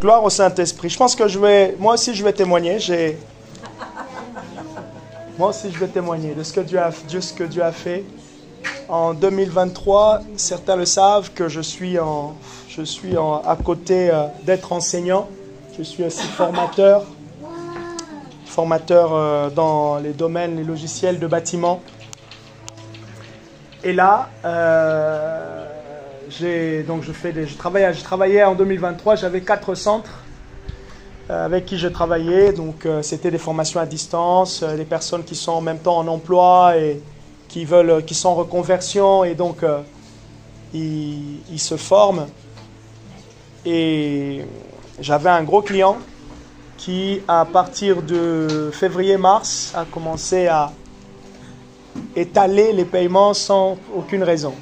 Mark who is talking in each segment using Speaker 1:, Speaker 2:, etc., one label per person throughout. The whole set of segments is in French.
Speaker 1: Gloire au Saint-Esprit. Je pense que moi aussi je vais témoigner. Moi aussi je vais témoigner de ce que Dieu a fait. En 2023, certains le savent que je suis à côté d'être enseignant. Je suis aussi formateur dans les domaines, les logiciels de bâtiment. Et là, je travaillais en 2023, j'avais 4 centres avec qui je travaillais. Donc, c'était des formations à distance, des personnes qui sont en même temps en emploi et qui sont en reconversion et donc ils se forment. Et j'avais un gros client qui, à partir de février-mars, a commencé à étaler les paiements sans aucune raison.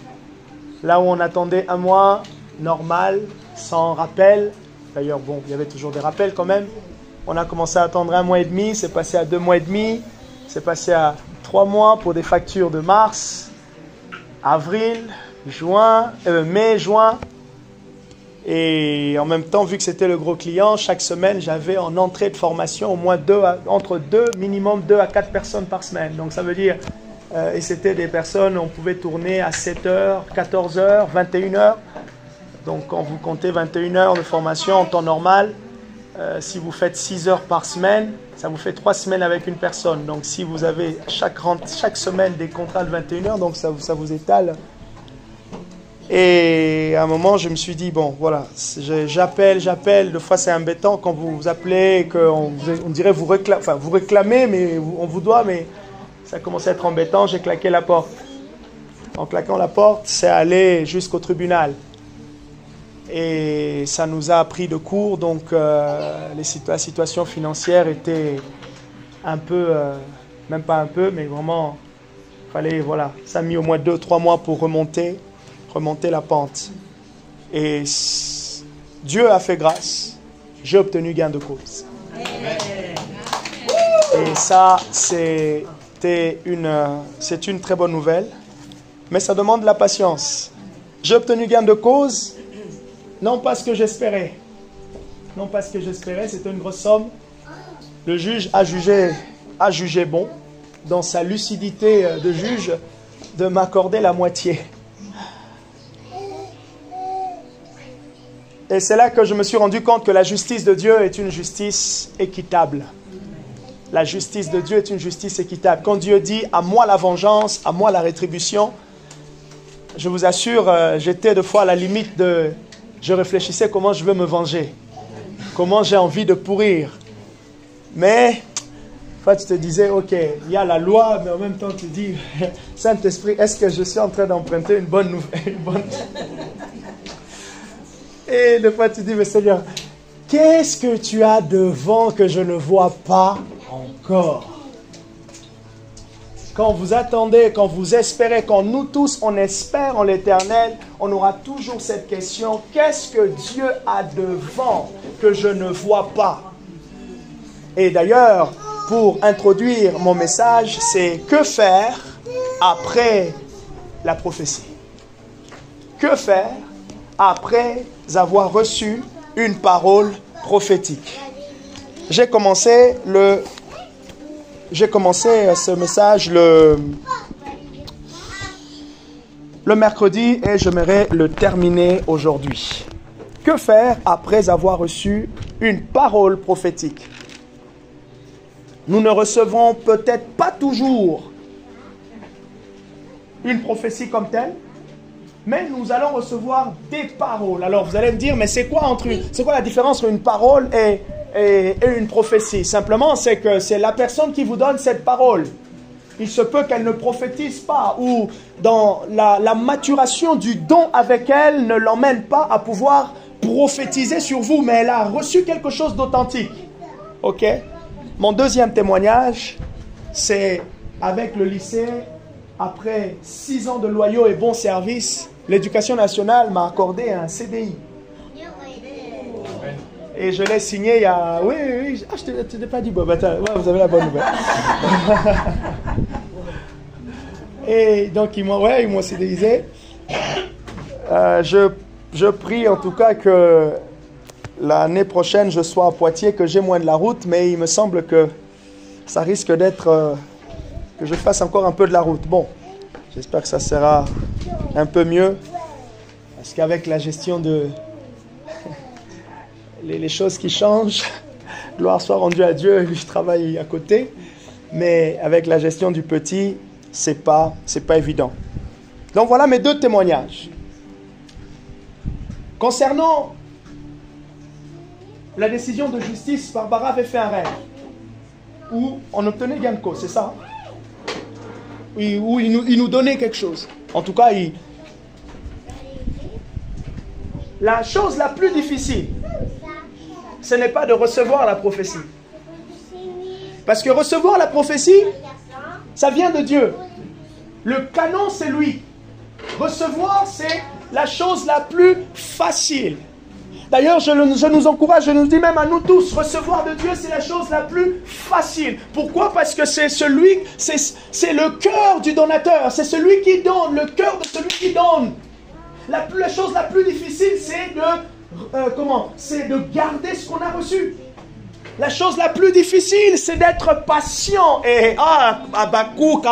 Speaker 1: Là où on attendait un mois normal, sans rappel, d'ailleurs, bon, il y avait toujours des rappels quand même, on a commencé à attendre 1 mois et demi, c'est passé à 2 mois et demi, c'est passé à 3 mois pour des factures de mars, avril, mai, juin. Et en même temps, vu que c'était le gros client, chaque semaine, j'avais en entrée de formation au moins minimum 2 à 4 personnes par semaine. Donc ça veut dire, et c'était des personnes, on pouvait tourner à 7h, 14h, 21h. Donc quand vous comptez 21 heures de formation en temps normal, si vous faites 6 heures par semaine, ça vous fait 3 semaines avec une personne. Donc si vous avez chaque semaine des contrats de 21 heures, donc ça vous étale. Et à un moment, je me suis dit, bon, voilà, j'appelle. Des fois, c'est embêtant quand vous appelez, qu'on dirait vous réclamez, mais on vous doit, mais ça commence à être embêtant. J'ai claqué la porte. En claquant la porte, c'est allé jusqu'au tribunal. Et ça nous a pris de court, donc la situation financière était un peu, même pas un peu, mais vraiment, fallait, voilà, ça a mis au moins 2-3 mois pour remonter la pente. Et Dieu a fait grâce. J'ai obtenu gain de cause. Et ça, c'est une très bonne nouvelle. Mais ça demande de la patience. J'ai obtenu gain de cause, non pas ce que j'espérais. Non pas ce que j'espérais, c'était une grosse somme. Le juge a jugé bon, dans sa lucidité de juge, de m'accorder la moitié. Et c'est là que je me suis rendu compte que la justice de Dieu est une justice équitable. La justice de Dieu est une justice équitable. Quand Dieu dit « à moi la vengeance, à moi la rétribution », je vous assure, j'étais de fois à la limite de... Je réfléchissais comment je veux me venger. Comment j'ai envie de pourrir. Mais, tu te disais, ok, il y a la loi, mais en même temps tu dis, Saint-Esprit, est-ce que je suis en train d'emprunter une bonne nouvelle Et des fois tu dis, mais Seigneur, qu'est-ce que tu as devant que je ne vois pas encore? Quand vous attendez, quand vous espérez, quand nous tous on espère en l'Éternel, on aura toujours cette question, qu'est-ce que Dieu a devant que je ne vois pas? Et d'ailleurs, pour introduire mon message, c'est que faire après la prophétie? Que faire après avoir reçu une parole prophétique? J'ai commencé ce message le mercredi et j'aimerais le terminer aujourd'hui. Que faire après avoir reçu une parole prophétique? Nous ne recevons peut-être pas toujours une prophétie comme telle, mais nous allons recevoir des paroles. Alors vous allez me dire, mais c'est quoi la différence entre une parole et une prophétie? Simplement, c'est que c'est la personne qui vous donne cette parole. Il se peut qu'elle ne prophétise pas ou dans la maturation du don avec elle ne l'emmène pas à pouvoir prophétiser sur vous, mais elle a reçu quelque chose d'authentique. Ok? Mon deuxième témoignage, c'est avec le lycée. Après 6 ans de loyaux et bons services, l'Éducation nationale m'a accordé un CDI. Et je l'ai signé il y a... Oui. Ah, je ne t'ai pas dit, Bob. Attends, ouais, vous avez la bonne nouvelle. Et donc, ils m'ont CDIsé. Je prie en tout cas que l'année prochaine je sois à Poitiers, que j'ai moins de la route, mais il me semble que ça risque d'être que je fasse encore un peu de la route. Bon, j'espère que ça sera un peu mieux, parce qu'avec la gestion de les choses qui changent, gloire soit rendue à Dieu, je travaille à côté, mais avec la gestion du petit, c'est pas évident. Donc voilà mes 2 témoignages. Concernant la décision de justice, Barbara avait fait un rêve où on obtenait gain de cause, c'est ça? Oui, où il nous donnait quelque chose. En tout cas, la chose la plus difficile, ce n'est pas de recevoir la prophétie. Parce que recevoir la prophétie, ça vient de Dieu. Le canon, c'est lui. Recevoir, c'est la chose la plus facile. D'ailleurs, je nous encourage, je nous dis même à nous tous, recevoir de Dieu, c'est la chose la plus facile. Pourquoi? Parce que c'est le cœur du donateur, c'est celui qui donne, le cœur de celui qui donne. La chose la plus difficile, c'est de garder ce qu'on a reçu. La chose la plus difficile, c'est d'être patient. Et Habakkuk,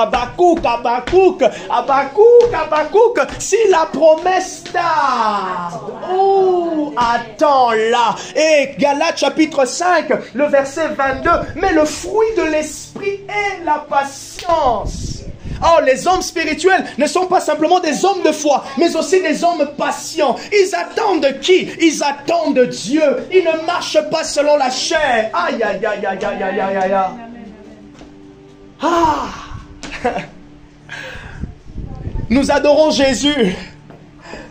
Speaker 1: si la promesse tarde, attends là. Et Galates chapitre 5, le verset 22, mais le fruit de l'esprit est la patience. Oh, les hommes spirituels ne sont pas simplement des hommes de foi, mais aussi des hommes patients. Ils attendent de qui? Ils attendent de Dieu. Ils ne marchent pas selon la chair. Aïe, aïe, aïe, aïe, aïe, aïe, aïe, aïe. Ah! Nous adorons Jésus,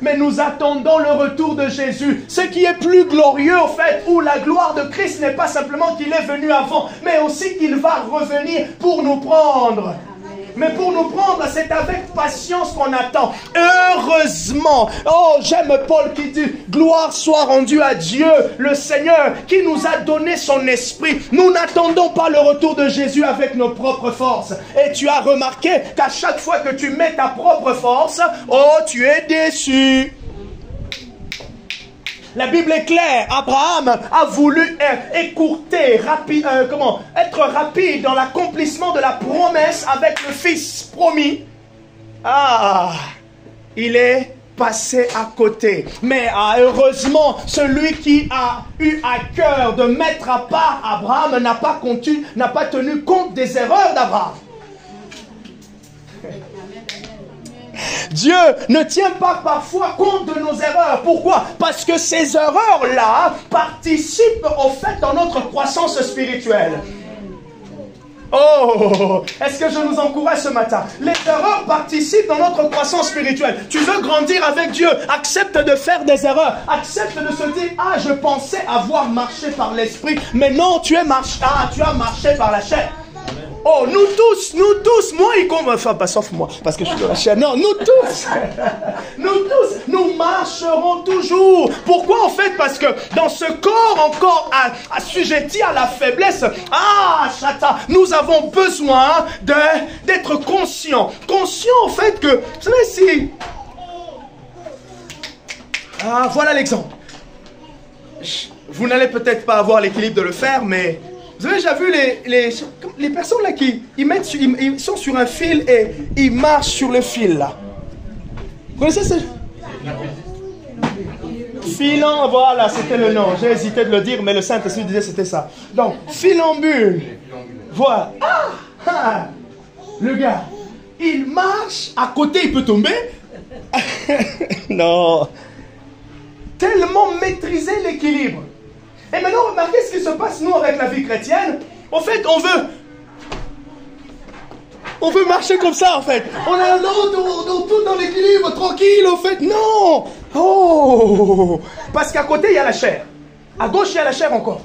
Speaker 1: mais nous attendons le retour de Jésus. Ce qui est plus glorieux, au fait, où la gloire de Christ n'est pas simplement qu'il est venu avant, mais aussi qu'il va revenir pour nous prendre. Mais pour nous prendre, c'est avec patience qu'on attend. Heureusement. Oh, j'aime Paul qui dit, gloire soit rendue à Dieu, le Seigneur, qui nous a donné son esprit. Nous n'attendons pas le retour de Jésus avec nos propres forces. Et tu as remarqué qu'à chaque fois que tu mets ta propre force, oh, tu es déçu. La Bible est claire, Abraham a voulu écourter, être rapide dans l'accomplissement de la promesse avec le fils promis. Il est passé à côté. Mais heureusement, celui qui a eu à cœur de mettre à part Abraham n'a pas tenu compte des erreurs d'Abraham. Dieu ne tient pas parfois compte de nos erreurs. Pourquoi? Parce que ces erreurs-là participent au fait dans notre croissance spirituelle. Oh, est-ce que je nous encourage ce matin? Les erreurs participent dans notre croissance spirituelle. Tu veux grandir avec Dieu, accepte de faire des erreurs. Accepte de se dire, je pensais avoir marché par l'esprit, mais non, tu as marché par la chair. Oh, nous tous, moi y compris, enfin, pas sauf moi, parce que je suis de la chair. Non, nous tous, nous marcherons toujours. Pourquoi en fait? Parce que dans ce corps encore assujetti à la faiblesse, nous avons besoin d'être conscients en fait que, vous savez si, voilà l'exemple. Vous n'allez peut-être pas avoir l'équilibre de le faire, mais vous avez déjà vu les personnes là qui ils sont sur un fil et ils marchent sur le fil là. Vous connaissez ce filant? Voilà, c'était le nom. J'ai hésité de le dire, mais le Saint-Esprit disait c'était ça. Donc, filambule. Voilà. Le gars, il marche, à côté il peut tomber. Non. Tellement maîtriser l'équilibre. Et maintenant, remarquez ce qui se passe, nous, avec la vie chrétienne. En fait, on veut marcher comme ça, en fait. On est tout dans l'équilibre, tranquille, en fait. Non! Oh! Parce qu'à côté, il y a la chair. À gauche, il y a la chair encore.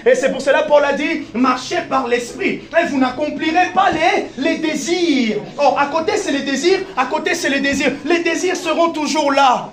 Speaker 1: Et c'est pour cela Paul a dit, marchez par l'esprit. Et vous n'accomplirez pas les désirs. Or, à côté, c'est les désirs. À côté, c'est les désirs. Les désirs seront toujours là.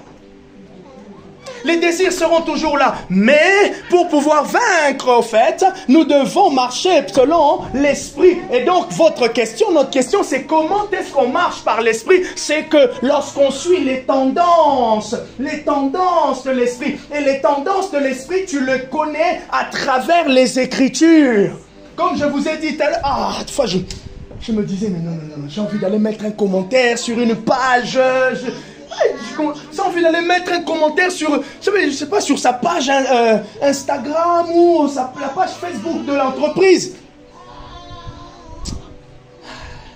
Speaker 1: Les désirs seront toujours là. Mais pour pouvoir vaincre, au fait, nous devons marcher selon l'esprit. Et donc, votre question, notre question, c'est comment est-ce qu'on marche par l'esprit? C'est que lorsqu'on suit les tendances de l'esprit. Et les tendances de l'esprit, tu le connais à travers les Écritures. Comme je vous ai dit tout à l'heure, des fois je me disais, mais non, j'ai envie d'aller mettre un commentaire sur une page. J'ai envie d'aller mettre un commentaire sur, je sais pas, sur sa page Instagram ou la page Facebook de l'entreprise.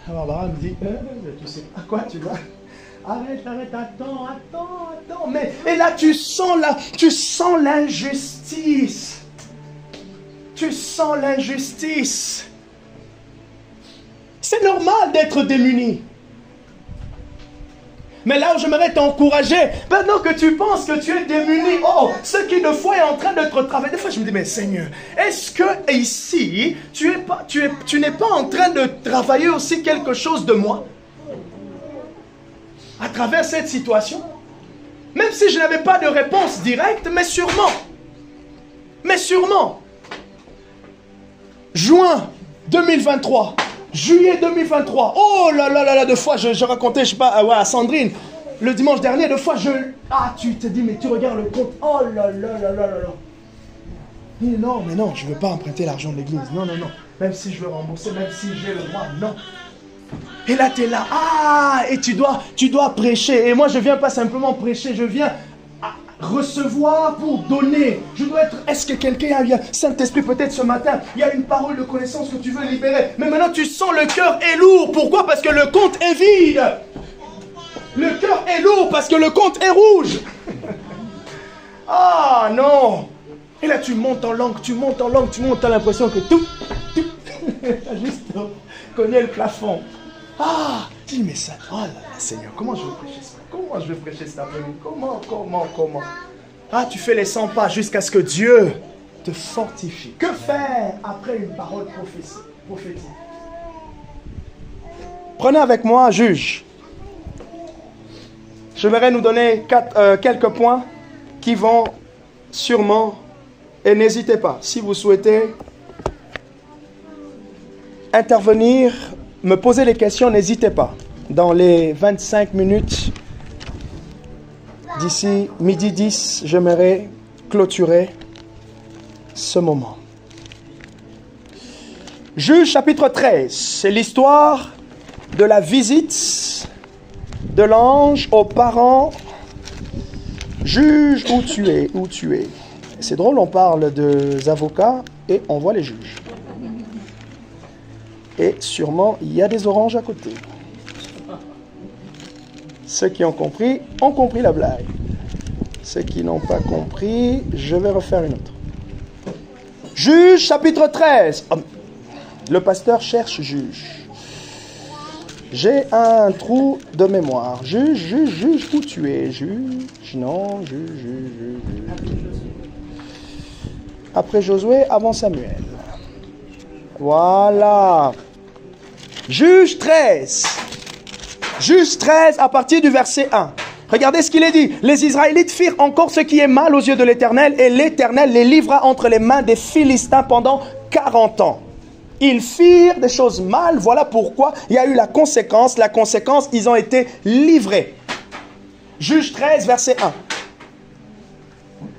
Speaker 1: Barbara me dit, tu sais pas quoi, tu vois. Arrête, attends. Et là, tu sens l'injustice. Tu sens l'injustice. C'est normal d'être démuni. Mais là où j'aimerais t'encourager, maintenant que tu penses que tu es démuni, ce qui de fois est en train de te travailler. Des fois, je me dis, mais Seigneur, est-ce que ici, tu n'es pas en train de travailler aussi quelque chose de moi? À travers cette situation? Même si je n'avais pas de réponse directe, mais sûrement. Juin 2023. Juillet 2023. Oh là, deux fois, je racontais, je sais pas, à Sandrine, le dimanche dernier, deux fois, tu te dis, mais tu regardes le compte. Oh là. Non, mais non, je ne veux pas emprunter l'argent de l'église. Non. Même si je veux rembourser, même si j'ai le droit, non. Et là, tu es là. Et tu dois prêcher. Et moi, je ne viens pas simplement prêcher, je viens recevoir pour donner. Je dois être... Est-ce que quelqu'un a... Saint-Esprit, peut-être ce matin, il y a une parole de connaissance que tu veux libérer. Mais maintenant, tu sens le cœur est lourd. Pourquoi? Parce que le compte est vide. Le cœur est lourd parce que le compte est rouge. Non. Et là, tu montes en langue, tu as l'impression que tout t'as juste cogné le plafond. Dis, mais ça... Oh là là, Seigneur, comment je vais prêcher ça? Comment je vais prêcher cet après-midi? Comment? Tu fais les 100 pas jusqu'à ce que Dieu te fortifie. Que faire après une parole prophétique? Prenez avec moi Juge. Je vais nous donner quelques points qui vont sûrement... Et n'hésitez pas, si vous souhaitez intervenir, me poser les questions, n'hésitez pas. Dans les 25 minutes, d'ici midi 10, j'aimerais clôturer ce moment. Juge chapitre 13, c'est l'histoire de la visite de l'ange aux parents. Juge, où tu es. C'est drôle, on parle des avocats et on voit les juges. Et sûrement, il y a des oranges à côté. Ceux qui ont compris la blague. Ceux qui n'ont pas compris, je vais refaire une autre. Juge, chapitre 13. Le pasteur cherche juge. J'ai un trou de mémoire. Juge, où tu es? Juge. Après Josué, avant Samuel. Voilà. Juge 13. Juge 13 à partir du verset 1. Regardez ce qu'il est dit. Les Israélites firent encore ce qui est mal aux yeux de l'Éternel, et l'Éternel les livra entre les mains des Philistins pendant 40 ans. Ils firent des choses mal, voilà pourquoi il y a eu la conséquence. La conséquence, ils ont été livrés. Juge 13, verset 1.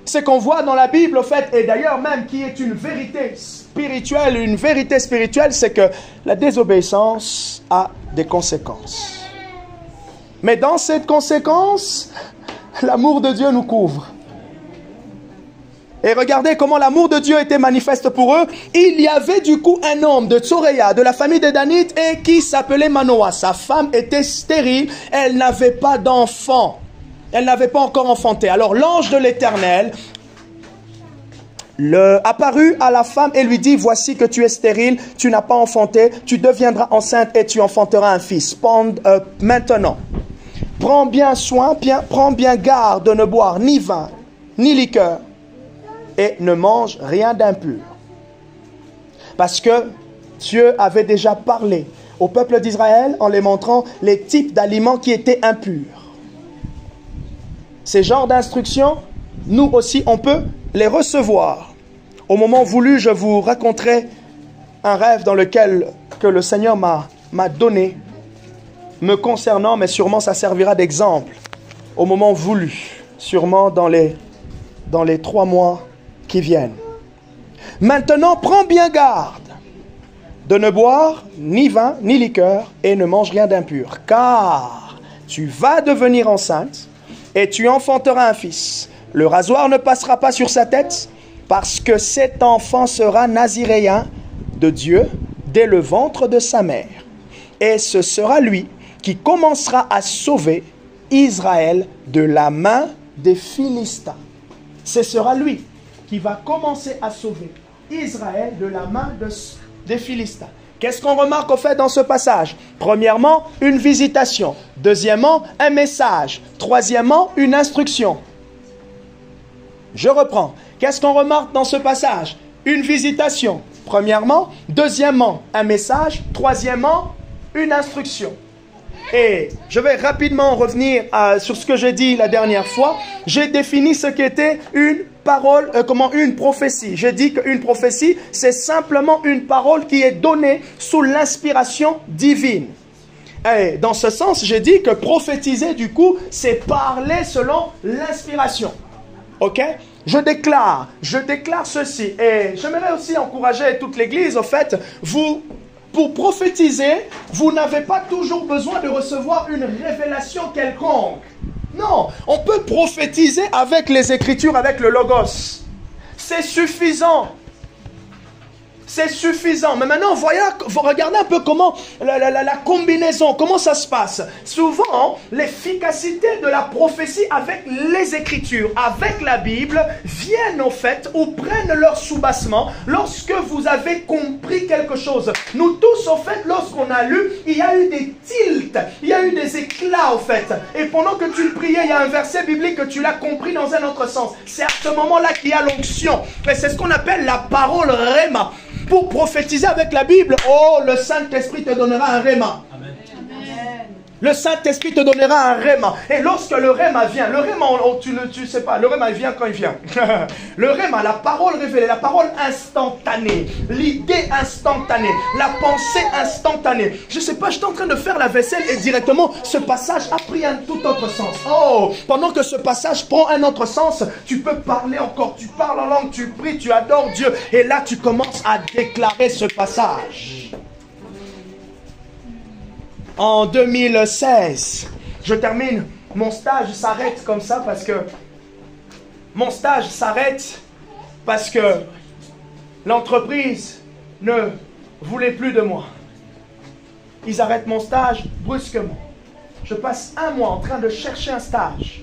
Speaker 1: Ce qu'on voit dans la Bible, au fait, et d'ailleurs même qui est une vérité spirituelle, c'est que la désobéissance a des conséquences. Mais dans cette conséquence, l'amour de Dieu nous couvre. Et regardez comment l'amour de Dieu était manifeste pour eux. Il y avait du coup un homme de Tsoréa, de la famille des Danites, et qui s'appelait Manoah. Sa femme était stérile, elle n'avait pas d'enfant. Elle n'avait pas encore enfanté. Alors l'ange de l'Éternel apparut à la femme et lui dit, voici que tu es stérile, tu n'as pas enfanté, tu deviendras enceinte et tu enfanteras un fils. Maintenant, prends bien garde de ne boire ni vin, ni liqueur, et ne mange rien d'impur. Parce que Dieu avait déjà parlé au peuple d'Israël en les montrant les types d'aliments qui étaient impurs. Ces genres d'instructions nous aussi, on peut les recevoir. Au moment voulu, je vous raconterai un rêve dans lequel que le Seigneur m'a donné, me concernant, mais sûrement ça servira d'exemple au moment voulu, sûrement dans les 3 mois qui viennent. Maintenant, prends bien garde de ne boire ni vin ni liqueur et ne mange rien d'impur, car tu vas devenir enceinte et tu enfanteras un fils. Le rasoir ne passera pas sur sa tête, parce que cet enfant sera naziréen de Dieu dès le ventre de sa mère. Et ce sera lui qui commencera à sauver Israël de la main des Philistins. Ce sera lui qui va commencer à sauver Israël de la main des Philistins. Qu'est-ce qu'on remarque au fait dans ce passage? Premièrement, une visitation. Deuxièmement, un message. Troisièmement, une instruction. Je reprends. Qu'est-ce qu'on remarque dans ce passage? Une visitation. Premièrement. Deuxièmement, un message. Troisièmement, une instruction. Et je vais rapidement revenir sur ce que j'ai dit la dernière fois. J'ai défini ce qu'était une parole, une prophétie. J'ai dit qu'une prophétie, c'est simplement une parole qui est donnée sous l'inspiration divine. Et dans ce sens, j'ai dit que prophétiser, du coup, c'est parler selon l'inspiration. Ok? Je déclare ceci. Et j'aimerais aussi encourager toute l'Église, au fait, pour prophétiser, vous n'avez pas toujours besoin de recevoir une révélation quelconque. Non, on peut prophétiser avec les Écritures, avec le Logos. C'est suffisant. C'est suffisant. Mais maintenant, regardez un peu comment la combinaison, comment ça se passe. Souvent, l'efficacité de la prophétie avec les Écritures, avec la Bible, viennent au fait ou prennent leur soubassement lorsque vous avez compris quelque chose. Nous tous, au fait, lorsqu'on a lu, il y a eu des tilts, il y a eu des éclats, au fait. Et pendant que tu priais, il y a un verset biblique que tu l'as compris dans un autre sens. C'est à ce moment-là qu'il y a l'onction. Et c'est ce qu'on appelle la parole Réma. Pour prophétiser avec la Bible, oh, le Saint-Esprit te donnera un réma. Amen. Le Saint-Esprit te donnera un réma. Et lorsque le réma vient, le réma, tu sais pas, le réma il vient quand il vient. Le réma, la parole révélée, la parole instantanée, l'idée instantanée, la pensée instantanée. Je sais pas, j'étais en train de faire la vaisselle et directement, ce passage a pris un tout autre sens. Oh, pendant que ce passage prend un autre sens, tu peux parler encore, tu parles en langue, tu pries, tu adores Dieu. Et là, tu commences à déclarer ce passage. En 2016, je termine, mon stage s'arrête comme ça parce que l'entreprise ne voulait plus de moi. Ils arrêtent mon stage brusquement. Je passe 1 mois en train de chercher un stage.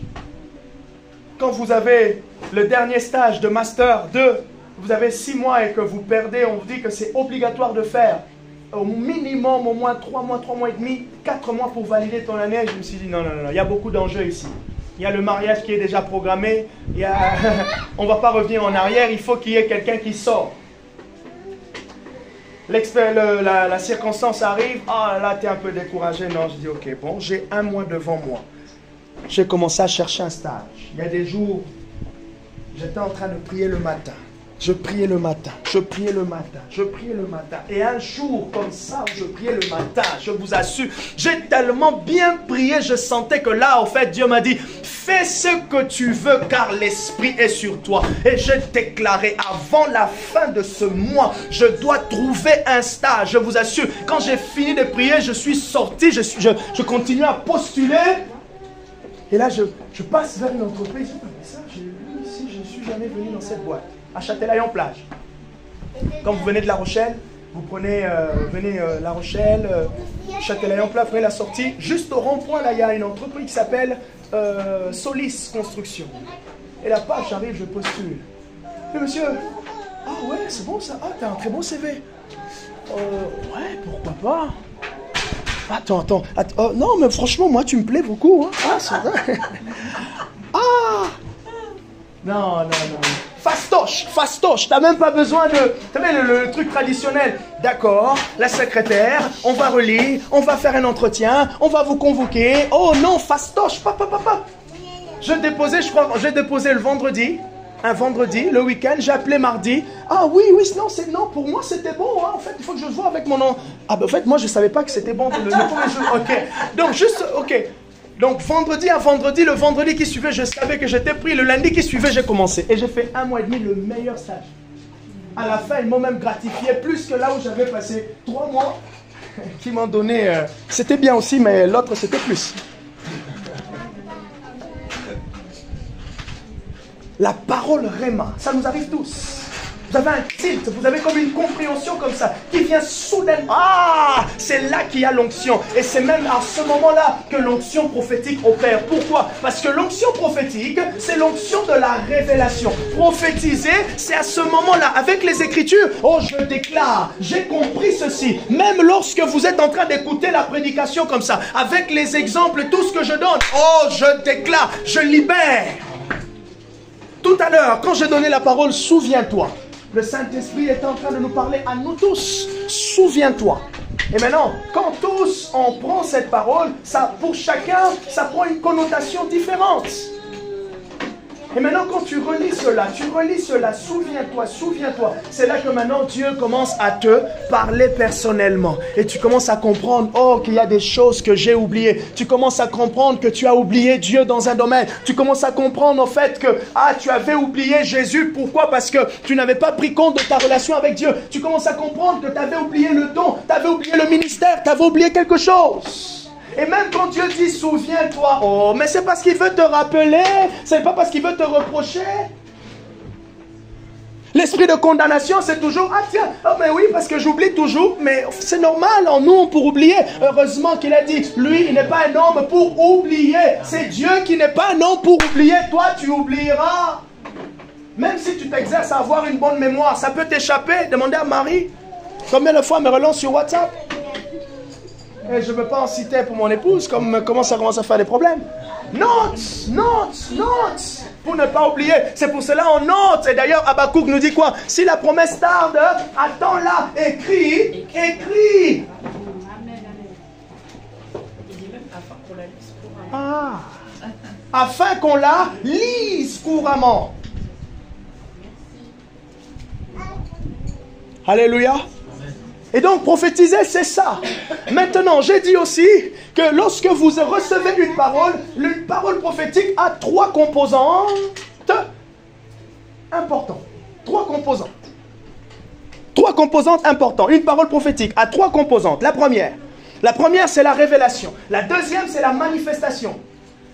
Speaker 1: Quand vous avez le dernier stage de Master 2, vous avez 6 mois et que vous perdez, on vous dit que c'est obligatoire de faire au minimum au moins 3 mois, 3 mois et demi, 4 mois pour valider ton année. Je me suis dit non, il y a beaucoup d'enjeux ici. Il y a le mariage qui est déjà programmé, on ne va pas revenir en arrière, il faut qu'il y ait quelqu'un qui sort. La circonstance arrive, là tu es un peu découragé. Non, je dis ok, bon, j'ai 1 mois devant moi. J'ai commencé à chercher un stage. Il y a des jours, j'étais en train de prier le matin. Je priais le matin. Et un jour comme ça, où je priais le matin, je vous assure, j'ai tellement bien prié, je sentais que là, en fait, Dieu m'a dit, fais ce que tu veux car l'Esprit est sur toi. Et j'ai déclaré, avant la fin de ce mois, je dois trouver un stage. Je vous assure, quand j'ai fini de prier, je suis sorti, je continue à postuler. Et là, je passe vers une entreprise. Ça, j'ai vu ici, je ne suis jamais venu dans cette boîte. À Châtelaillon-Plage. Quand vous venez de La Rochelle, vous prenez, La Rochelle, Châtelaillon-Plage, vous prenez la sortie. Juste au rond-point, là, il y a une entreprise qui s'appelle Solis Construction. Et là, paf, j'arrive, je postule. Et monsieur, ouais, c'est bon ça. T'as un très bon CV. Ouais, pourquoi pas. Attends. Non, mais franchement, moi, tu me plais beaucoup. Hein. C'est vrai. Non. Fastoche, t'as même pas besoin de... Tu sais, le truc traditionnel. D'accord, la secrétaire, on va relire, on va faire un entretien, on va vous convoquer. Oh non, fastoche, papa. Je déposais, je crois, j'ai déposé le vendredi. Un vendredi, le week-end, j'ai appelé mardi. Ah oui, non, non, pour moi c'était bon. Hein. En fait, il faut que je vois avec mon nom. Ah ben en fait, moi je ne savais pas que c'était bon le premier jour. Ok. Donc juste, ok. Donc vendredi à vendredi, le vendredi qui suivait, je savais que j'étais pris. Le lundi qui suivait, j'ai commencé. Et j'ai fait 1 mois et demi le meilleur stage. À la fin, ils m'ont même gratifié plus que là où j'avais passé 3 mois. Qui m'ont donné... c'était bien aussi, mais l'autre c'était plus. La parole Réma, ça nous arrive tous. Vous avez un tilt, vous avez comme une compréhension comme ça, qui vient soudainement. Ah, c'est là qu'il y a l'onction. Et c'est même à ce moment-là que l'onction prophétique opère. Pourquoi? Parce que l'onction prophétique, c'est l'onction de la révélation. Prophétiser, c'est à ce moment-là, avec les Écritures. Oh, je déclare, j'ai compris ceci. Même lorsque vous êtes en train d'écouter la prédication comme ça, avec les exemples, tout ce que je donne. Oh, je déclare, je libère. Tout à l'heure, quand j'ai donné la parole, souviens-toi. Le Saint-Esprit est en train de nous parler à nous tous. Souviens-toi. Et maintenant, quand tous on prend cette parole, ça, pour chacun, ça prend une connotation différente. Et maintenant, quand tu relis cela, souviens-toi, souviens-toi. C'est là que maintenant Dieu commence à te parler personnellement. Et tu commences à comprendre, oh, qu'il y a des choses que j'ai oubliées. Tu commences à comprendre que tu as oublié Dieu dans un domaine. Tu commences à comprendre au fait que, tu avais oublié Jésus. Pourquoi? Parce que tu n'avais pas pris compte de ta relation avec Dieu. Tu commences à comprendre que tu avais oublié le don, tu avais oublié le ministère, tu avais oublié quelque chose. Et même quand Dieu dit souviens-toi, oh, mais c'est parce qu'il veut te rappeler, c'est pas parce qu'il veut te reprocher. L'esprit de condamnation, c'est toujours, tiens, oh, mais oui, parce que j'oublie toujours, mais c'est normal en nous pour oublier. Heureusement qu'il a dit, lui, il n'est pas un homme pour oublier. C'est Dieu qui n'est pas un homme pour oublier. Toi, tu oublieras. Même si tu t'exerces à avoir une bonne mémoire, ça peut t'échapper. Demandez à Marie. Combien de fois elle me relance sur WhatsApp? Et je ne veux pas en citer pour mon épouse, comment ça commence à faire des problèmes. Note, pour ne pas oublier. C'est pour cela on note. Et d'ailleurs, Habakkuk nous dit quoi? Si la promesse tarde, attends-la, écris. Afin qu'on la lise couramment. Alléluia. Et donc, prophétiser, c'est ça. Maintenant, j'ai dit aussi que lorsque vous recevez une parole prophétique a 3 composantes importantes. 3 composantes. 3 composantes importantes. Une parole prophétique a 3 composantes. La première, c'est la révélation. La deuxième, c'est la manifestation.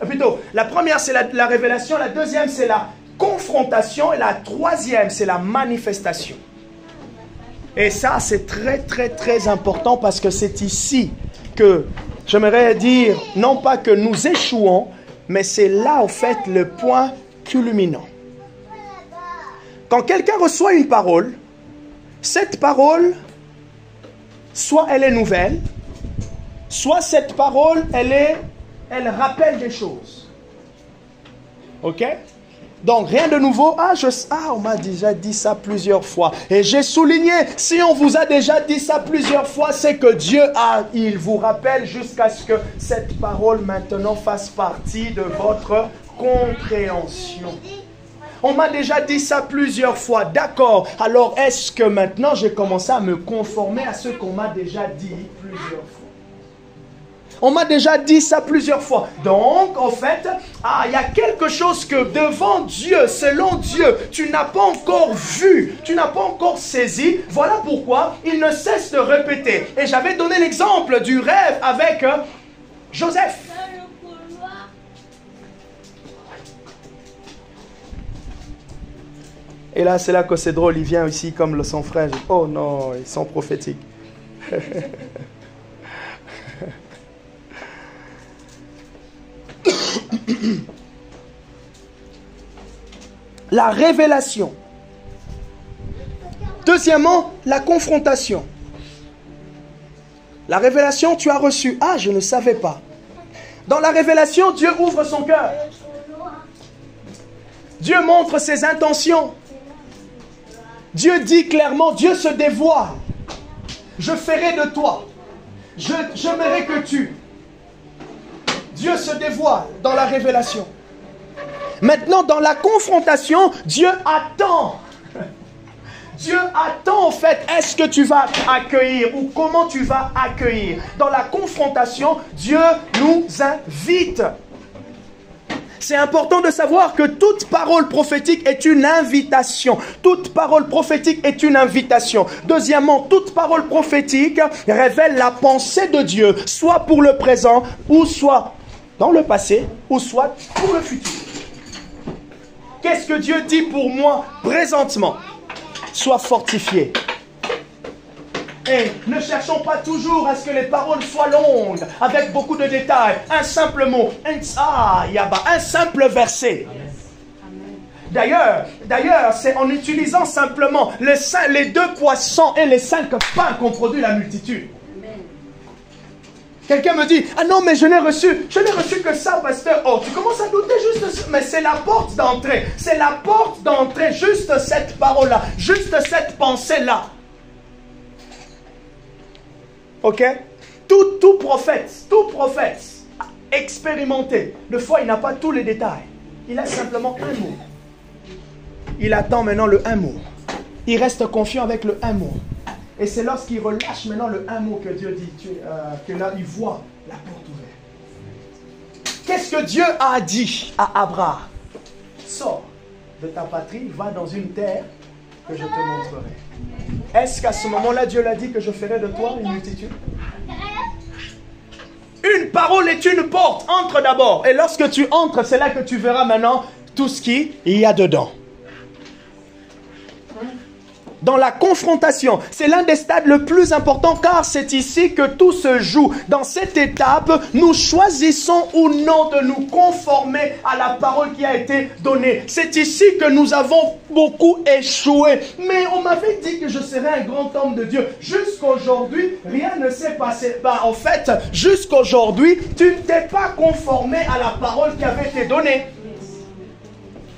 Speaker 1: Plutôt, la première, c'est la révélation. La deuxième, c'est la confrontation. Et la troisième, c'est la manifestation. Et ça, c'est très, très, très important parce que c'est ici que j'aimerais dire, non pas que nous échouons, mais c'est là, au fait, le point culminant. Quand quelqu'un reçoit une parole, cette parole, soit elle est nouvelle, soit cette parole, elle rappelle des choses. Ok? Donc, rien de nouveau. On m'a déjà dit ça plusieurs fois. Et j'ai souligné, si on vous a déjà dit ça plusieurs fois, c'est que Dieu il vous rappelle jusqu'à ce que cette parole maintenant fasse partie de votre compréhension. On m'a déjà dit ça plusieurs fois. D'accord. Alors, est-ce que maintenant, j'ai commencé à me conformer à ce qu'on m'a déjà dit plusieurs fois? On m'a déjà dit ça plusieurs fois. Donc, en fait, il y a quelque chose que devant Dieu, selon Dieu, tu n'as pas encore vu, tu n'as pas encore saisi. Voilà pourquoi il ne cesse de répéter. Et j'avais donné l'exemple du rêve avec Joseph. Et là, c'est là que c'est drôle. Il vient ici comme son frère. Oh non, ils sont prophétiques. La révélation. Deuxièmement, la confrontation. La révélation, tu as reçu. Je ne savais pas. Dans la révélation, Dieu ouvre son cœur. Dieu montre ses intentions. Dieu dit clairement, Dieu se dévoile. Je ferai de toi. J'aimerai que tu. Dieu se dévoile dans la révélation. Maintenant, dans la confrontation, Dieu attend. Dieu attend en fait, est-ce que tu vas accueillir ou comment tu vas accueillir. Dans la confrontation, Dieu nous invite. C'est important de savoir que toute parole prophétique est une invitation. Toute parole prophétique est une invitation. Deuxièmement, toute parole prophétique révèle la pensée de Dieu, soit pour le présent, ou soit dans le passé, ou soit pour le futur. Qu'est-ce que Dieu dit pour moi présentement? Sois fortifié. Et ne cherchons pas toujours à ce que les paroles soient longues, avec beaucoup de détails. Un simple mot, un simple verset. D'ailleurs, c'est en utilisant simplement les 2 poissons et les 5 pains qu'on produit la multitude. Quelqu'un me dit, ah non, mais je n'ai reçu que ça, pasteur. Oh, tu commences à douter juste, mais c'est la porte d'entrée. C'est la porte d'entrée, juste cette parole-là, juste cette pensée-là. Ok? Tout prophète expérimenté, des fois il n'a pas tous les détails. Il a simplement un mot. Il attend maintenant le un mot. Il reste confiant avec le un mot. Et c'est lorsqu'il relâche maintenant le un mot que Dieu dit, que là il voit la porte ouverte. Qu'est-ce que Dieu a dit à Abraham? Sors de ta patrie, va dans une terre que je te montrerai. Est-ce qu'à ce moment-là, Dieu l'a dit que je ferai de toi une multitude? Une parole est une porte. Entre d'abord. Et lorsque tu entres, c'est là que tu verras maintenant tout ce qu'il y a dedans. Dans la confrontation, c'est l'un des stades le plus important car c'est ici que tout se joue. Dans cette étape, nous choisissons ou non de nous conformer à la parole qui a été donnée. C'est ici que nous avons beaucoup échoué. Mais on m'avait dit que je serais un grand homme de Dieu. Jusqu'aujourd'hui, rien ne s'est passé. En fait, jusqu'aujourd'hui, tu ne t'es pas conformé à la parole qui avait été donnée.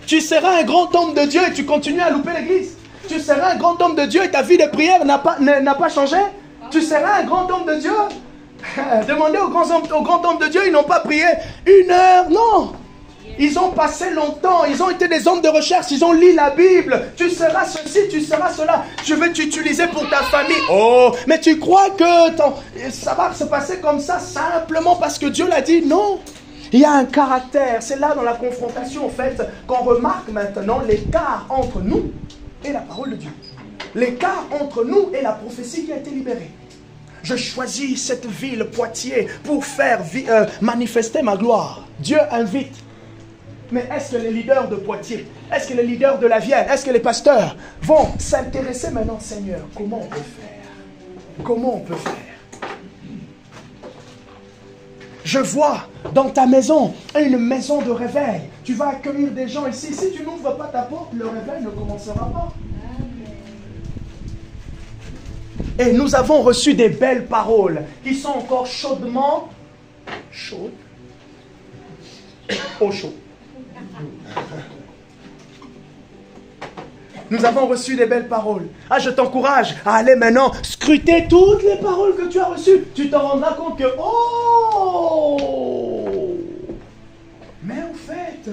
Speaker 1: Tu seras un grand homme de Dieu et tu continues à louper l'église. Tu seras un grand homme de Dieu et ta vie de prière n'a pas changé. Tu seras un grand homme de Dieu. Demandez aux grands hommes de Dieu, ils n'ont pas prié 1 heure, non. Ils ont passé longtemps, ils ont été des hommes de recherche, ils ont lu la Bible. Tu seras ceci, tu seras cela. Je vais t'utiliser pour ta famille. Oh, mais tu crois que ça va se passer comme ça simplement parce que Dieu l'a dit? Non. Il y a un caractère. C'est là dans la confrontation, en fait, qu'on remarque maintenant l'écart entre nous et la parole de Dieu. L'écart entre nous et la prophétie qui a été libérée. Je choisis cette ville, Poitiers, pour faire manifester ma gloire. Dieu invite. Mais est-ce que les leaders de Poitiers, est-ce que les leaders de la Vienne, est-ce que les pasteurs vont s'intéresser maintenant, Seigneur, comment on peut faire? Comment on peut faire? Je vois dans ta maison une maison de réveil. Tu vas accueillir des gens ici. Si tu n'ouvres pas ta porte, le réveil ne commencera pas. Et nous avons reçu des belles paroles qui sont encore chaudement chaudes. Au chaud. Nous avons reçu des belles paroles. Ah, je t'encourage à aller maintenant scruter toutes les paroles que tu as reçues. Tu te rendras compte que, oh! Mais en fait,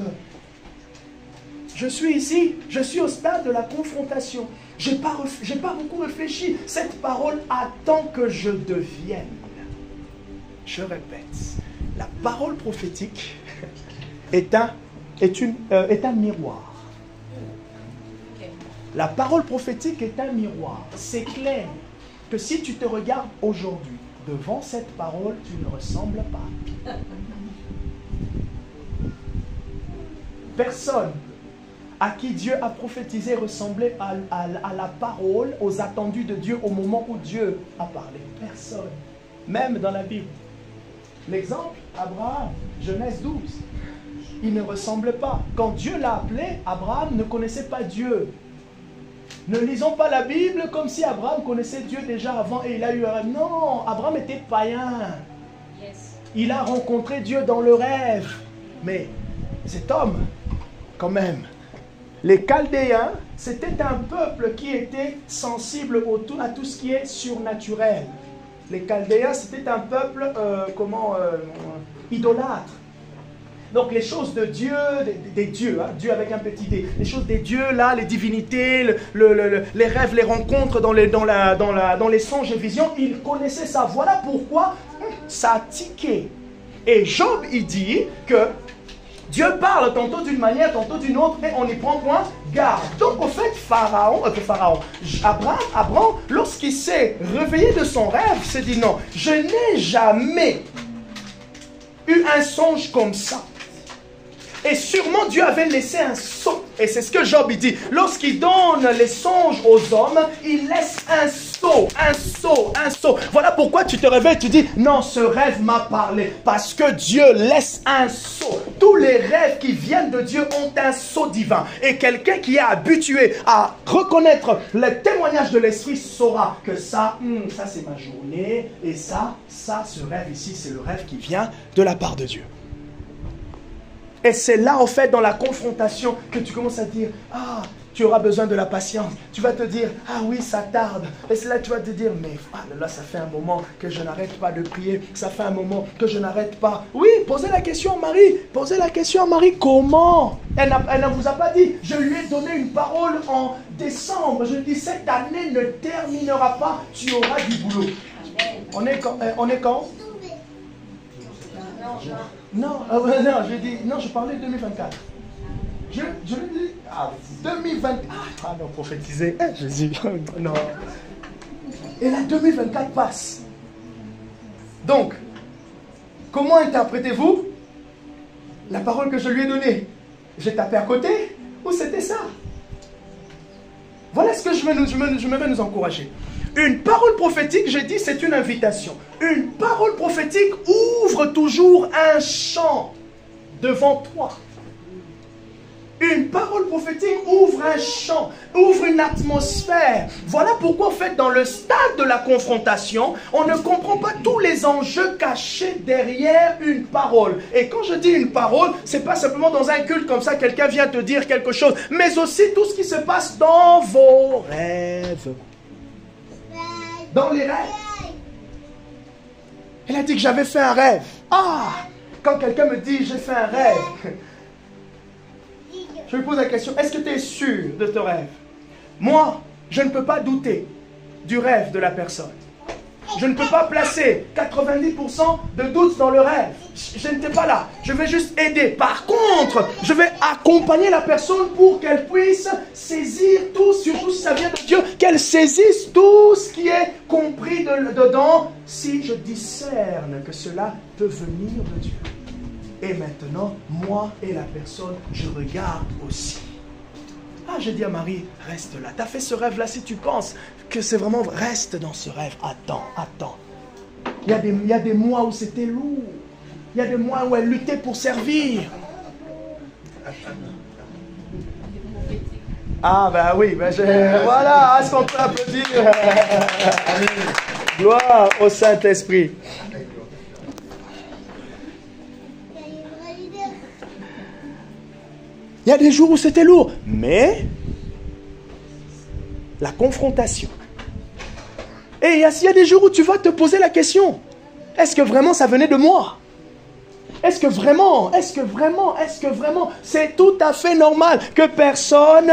Speaker 1: je suis ici, je suis au stade de la confrontation. Je n'ai pas beaucoup réfléchi. Cette parole attend que je devienne. Je répète, la parole prophétique est un miroir. La parole prophétique est un miroir. C'est clair que si tu te regardes aujourd'hui devant cette parole, tu ne ressembles pas. Personne à qui Dieu a prophétisé ressemblait à la parole, aux attendus de Dieu au moment où Dieu a parlé. Personne. Même dans la Bible. L'exemple, Abraham, Genèse 12. Il ne ressemblait pas. Quand Dieu l'a appelé, Abraham ne connaissait pas Dieu. Ne lisons pas la Bible comme si Abraham connaissait Dieu déjà avant et il a eu un rêve. Non, Abraham était païen. Il a rencontré Dieu dans le rêve. Mais cet homme, quand même, les Chaldéens, c'était un peuple qui était sensible à tout ce qui est surnaturel. Les Chaldéens, c'était un peuple, idolâtre. Donc les choses de Dieu, des dieux, hein, Dieu avec un petit d, les choses des dieux, là, les divinités, les rêves, les rencontres dans les songes et visions, il connaissait ça. Voilà pourquoi ça a tiqué. Et Job, il dit que Dieu parle tantôt d'une manière, tantôt d'une autre, et on y prend point garde. Donc, au fait, Abraham, lorsqu'il s'est réveillé de son rêve, s'est dit non, je n'ai jamais eu un songe comme ça. Et sûrement Dieu avait laissé un sceau. Et c'est ce que Job dit. Lorsqu'il donne les songes aux hommes, il laisse un sceau, un sceau, un sceau. Voilà pourquoi tu te réveilles et tu dis, non, ce rêve m'a parlé. Parce que Dieu laisse un sceau. Tous les rêves qui viennent de Dieu ont un sceau divin. Et quelqu'un qui est habitué à reconnaître le témoignage de l'Esprit saura que ça c'est ma journée. Et ça, ce rêve ici, c'est le rêve qui vient de la part de Dieu. Et c'est là, en fait, dans la confrontation, que tu commences à dire, ah, tu auras besoin de la patience. Tu vas te dire, ah oui, ça tarde. Et c'est là que tu vas te dire, mais là, ça fait un moment que je n'arrête pas de prier. Ça fait un moment que je n'arrête pas. Oui, posez la question à Marie. Posez la question à Marie, comment? Elle ne vous a pas dit, je lui ai donné une parole en décembre. Je lui ai dit, cette année ne terminera pas, tu auras du boulot. On est quand? Non, je dis, non, je parlais de 2024. Je lui dis, 2024. Ah non, prophétiser, Jésus, non. Et là, 2024 passe. Donc, comment interprétez-vous la parole que je lui ai donnée? J'ai tapé à côté ou c'était ça? Voilà ce que je vais nous encourager. Une parole prophétique, j'ai dit, c'est une invitation. Une parole prophétique ouvre toujours un champ devant toi. Une parole prophétique ouvre un champ, ouvre une atmosphère. Voilà pourquoi, en fait, dans le stade de la confrontation, on ne comprend pas tous les enjeux cachés derrière une parole. Et quand je dis une parole, c'est pas simplement dans un culte comme ça, quelqu'un vient te dire quelque chose, mais aussi tout ce qui se passe dans vos rêves. Dans les rêves. Elle a dit que j'avais fait un rêve. Ah! Quand quelqu'un me dit j'ai fait un rêve, je lui pose la question, est-ce que tu es sûr de ton rêve? Moi, je ne peux pas douter du rêve de la personne. Je ne peux pas placer 90% de doute dans le rêve. Je n'étais pas là. Je vais juste aider. Par contre, je vais accompagner la personne pour qu'elle puisse saisir tout, surtout si ça vient de Dieu, qu'elle saisisse tout ce qui est compris dedans, si je discerne que cela peut venir de Dieu. Et maintenant, moi et la personne, je regarde aussi. Ah, je dis à Marie, reste là. Tu as fait ce rêve-là, si tu penses que c'est vraiment... Reste dans ce rêve. Attends. Il y a des mois où c'était lourd. Il y a des mois où elle luttait pour servir. Ah, ben oui. Voilà, est-ce qu'on peut applaudir? Gloire au Saint-Esprit. Il y a des jours où c'était lourd, mais la confrontation. Et il y a des jours où tu vas te poser la question, est-ce que vraiment ça venait de moi? Est-ce que vraiment, c'est tout à fait normal que personne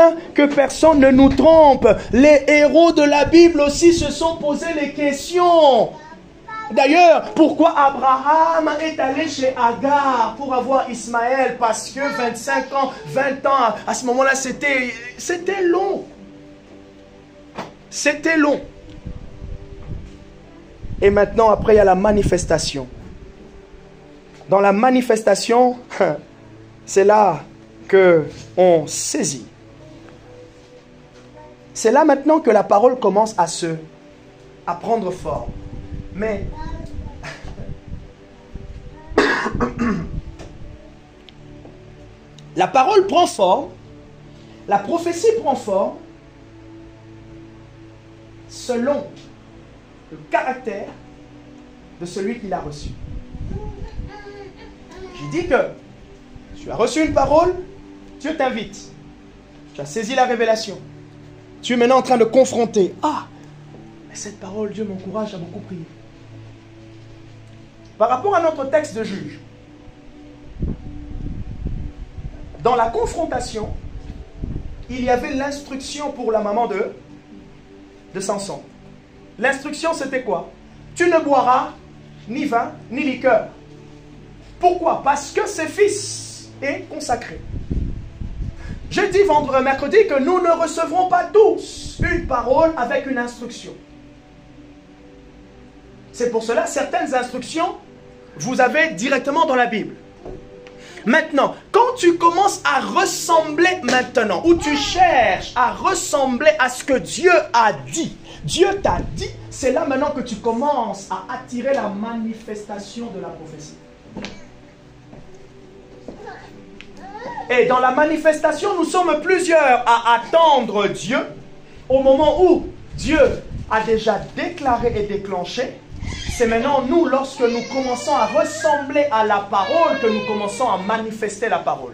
Speaker 1: ne nous trompe. Les héros de la Bible aussi se sont posé les questions. D'ailleurs, pourquoi Abraham est allé chez Agar pour avoir Ismaël? Parce que 25 ans, 20 ans, à ce moment-là, c'était long. C'était long. Et maintenant, après, il y a la manifestation. Dans la manifestation, c'est là qu'on saisit. C'est là maintenant que la parole commence à prendre forme. Mais la parole prend forme, la prophétie prend forme selon le caractère de celui qui l'a reçu. J'ai dit que tu as reçu une parole, Dieu t'invite. Tu as saisi la révélation. Tu es maintenant en train de confronter. Ah, mais cette parole, Dieu m'encourage à beaucoup prier. Par rapport à notre texte de Juge, dans la confrontation, il y avait l'instruction pour la maman de Samson. L'instruction, c'était quoi? Tu ne boiras ni vin, ni liqueur. Pourquoi? Parce que ses fils est consacré. J'ai dit mercredi que nous ne recevrons pas tous une parole avec une instruction. C'est pour cela, certaines instructions, vous avez directement dans la Bible. Maintenant, quand tu commences à ressembler maintenant, ou tu cherches à ressembler à ce que Dieu a dit, Dieu t'a dit, c'est là maintenant que tu commences à attirer la manifestation de la prophétie. Et dans la manifestation, nous sommes plusieurs à attendre Dieu au moment où Dieu a déjà déclaré et déclenché. C'est maintenant nous, lorsque nous commençons à ressembler à la parole, que nous commençons à manifester la parole.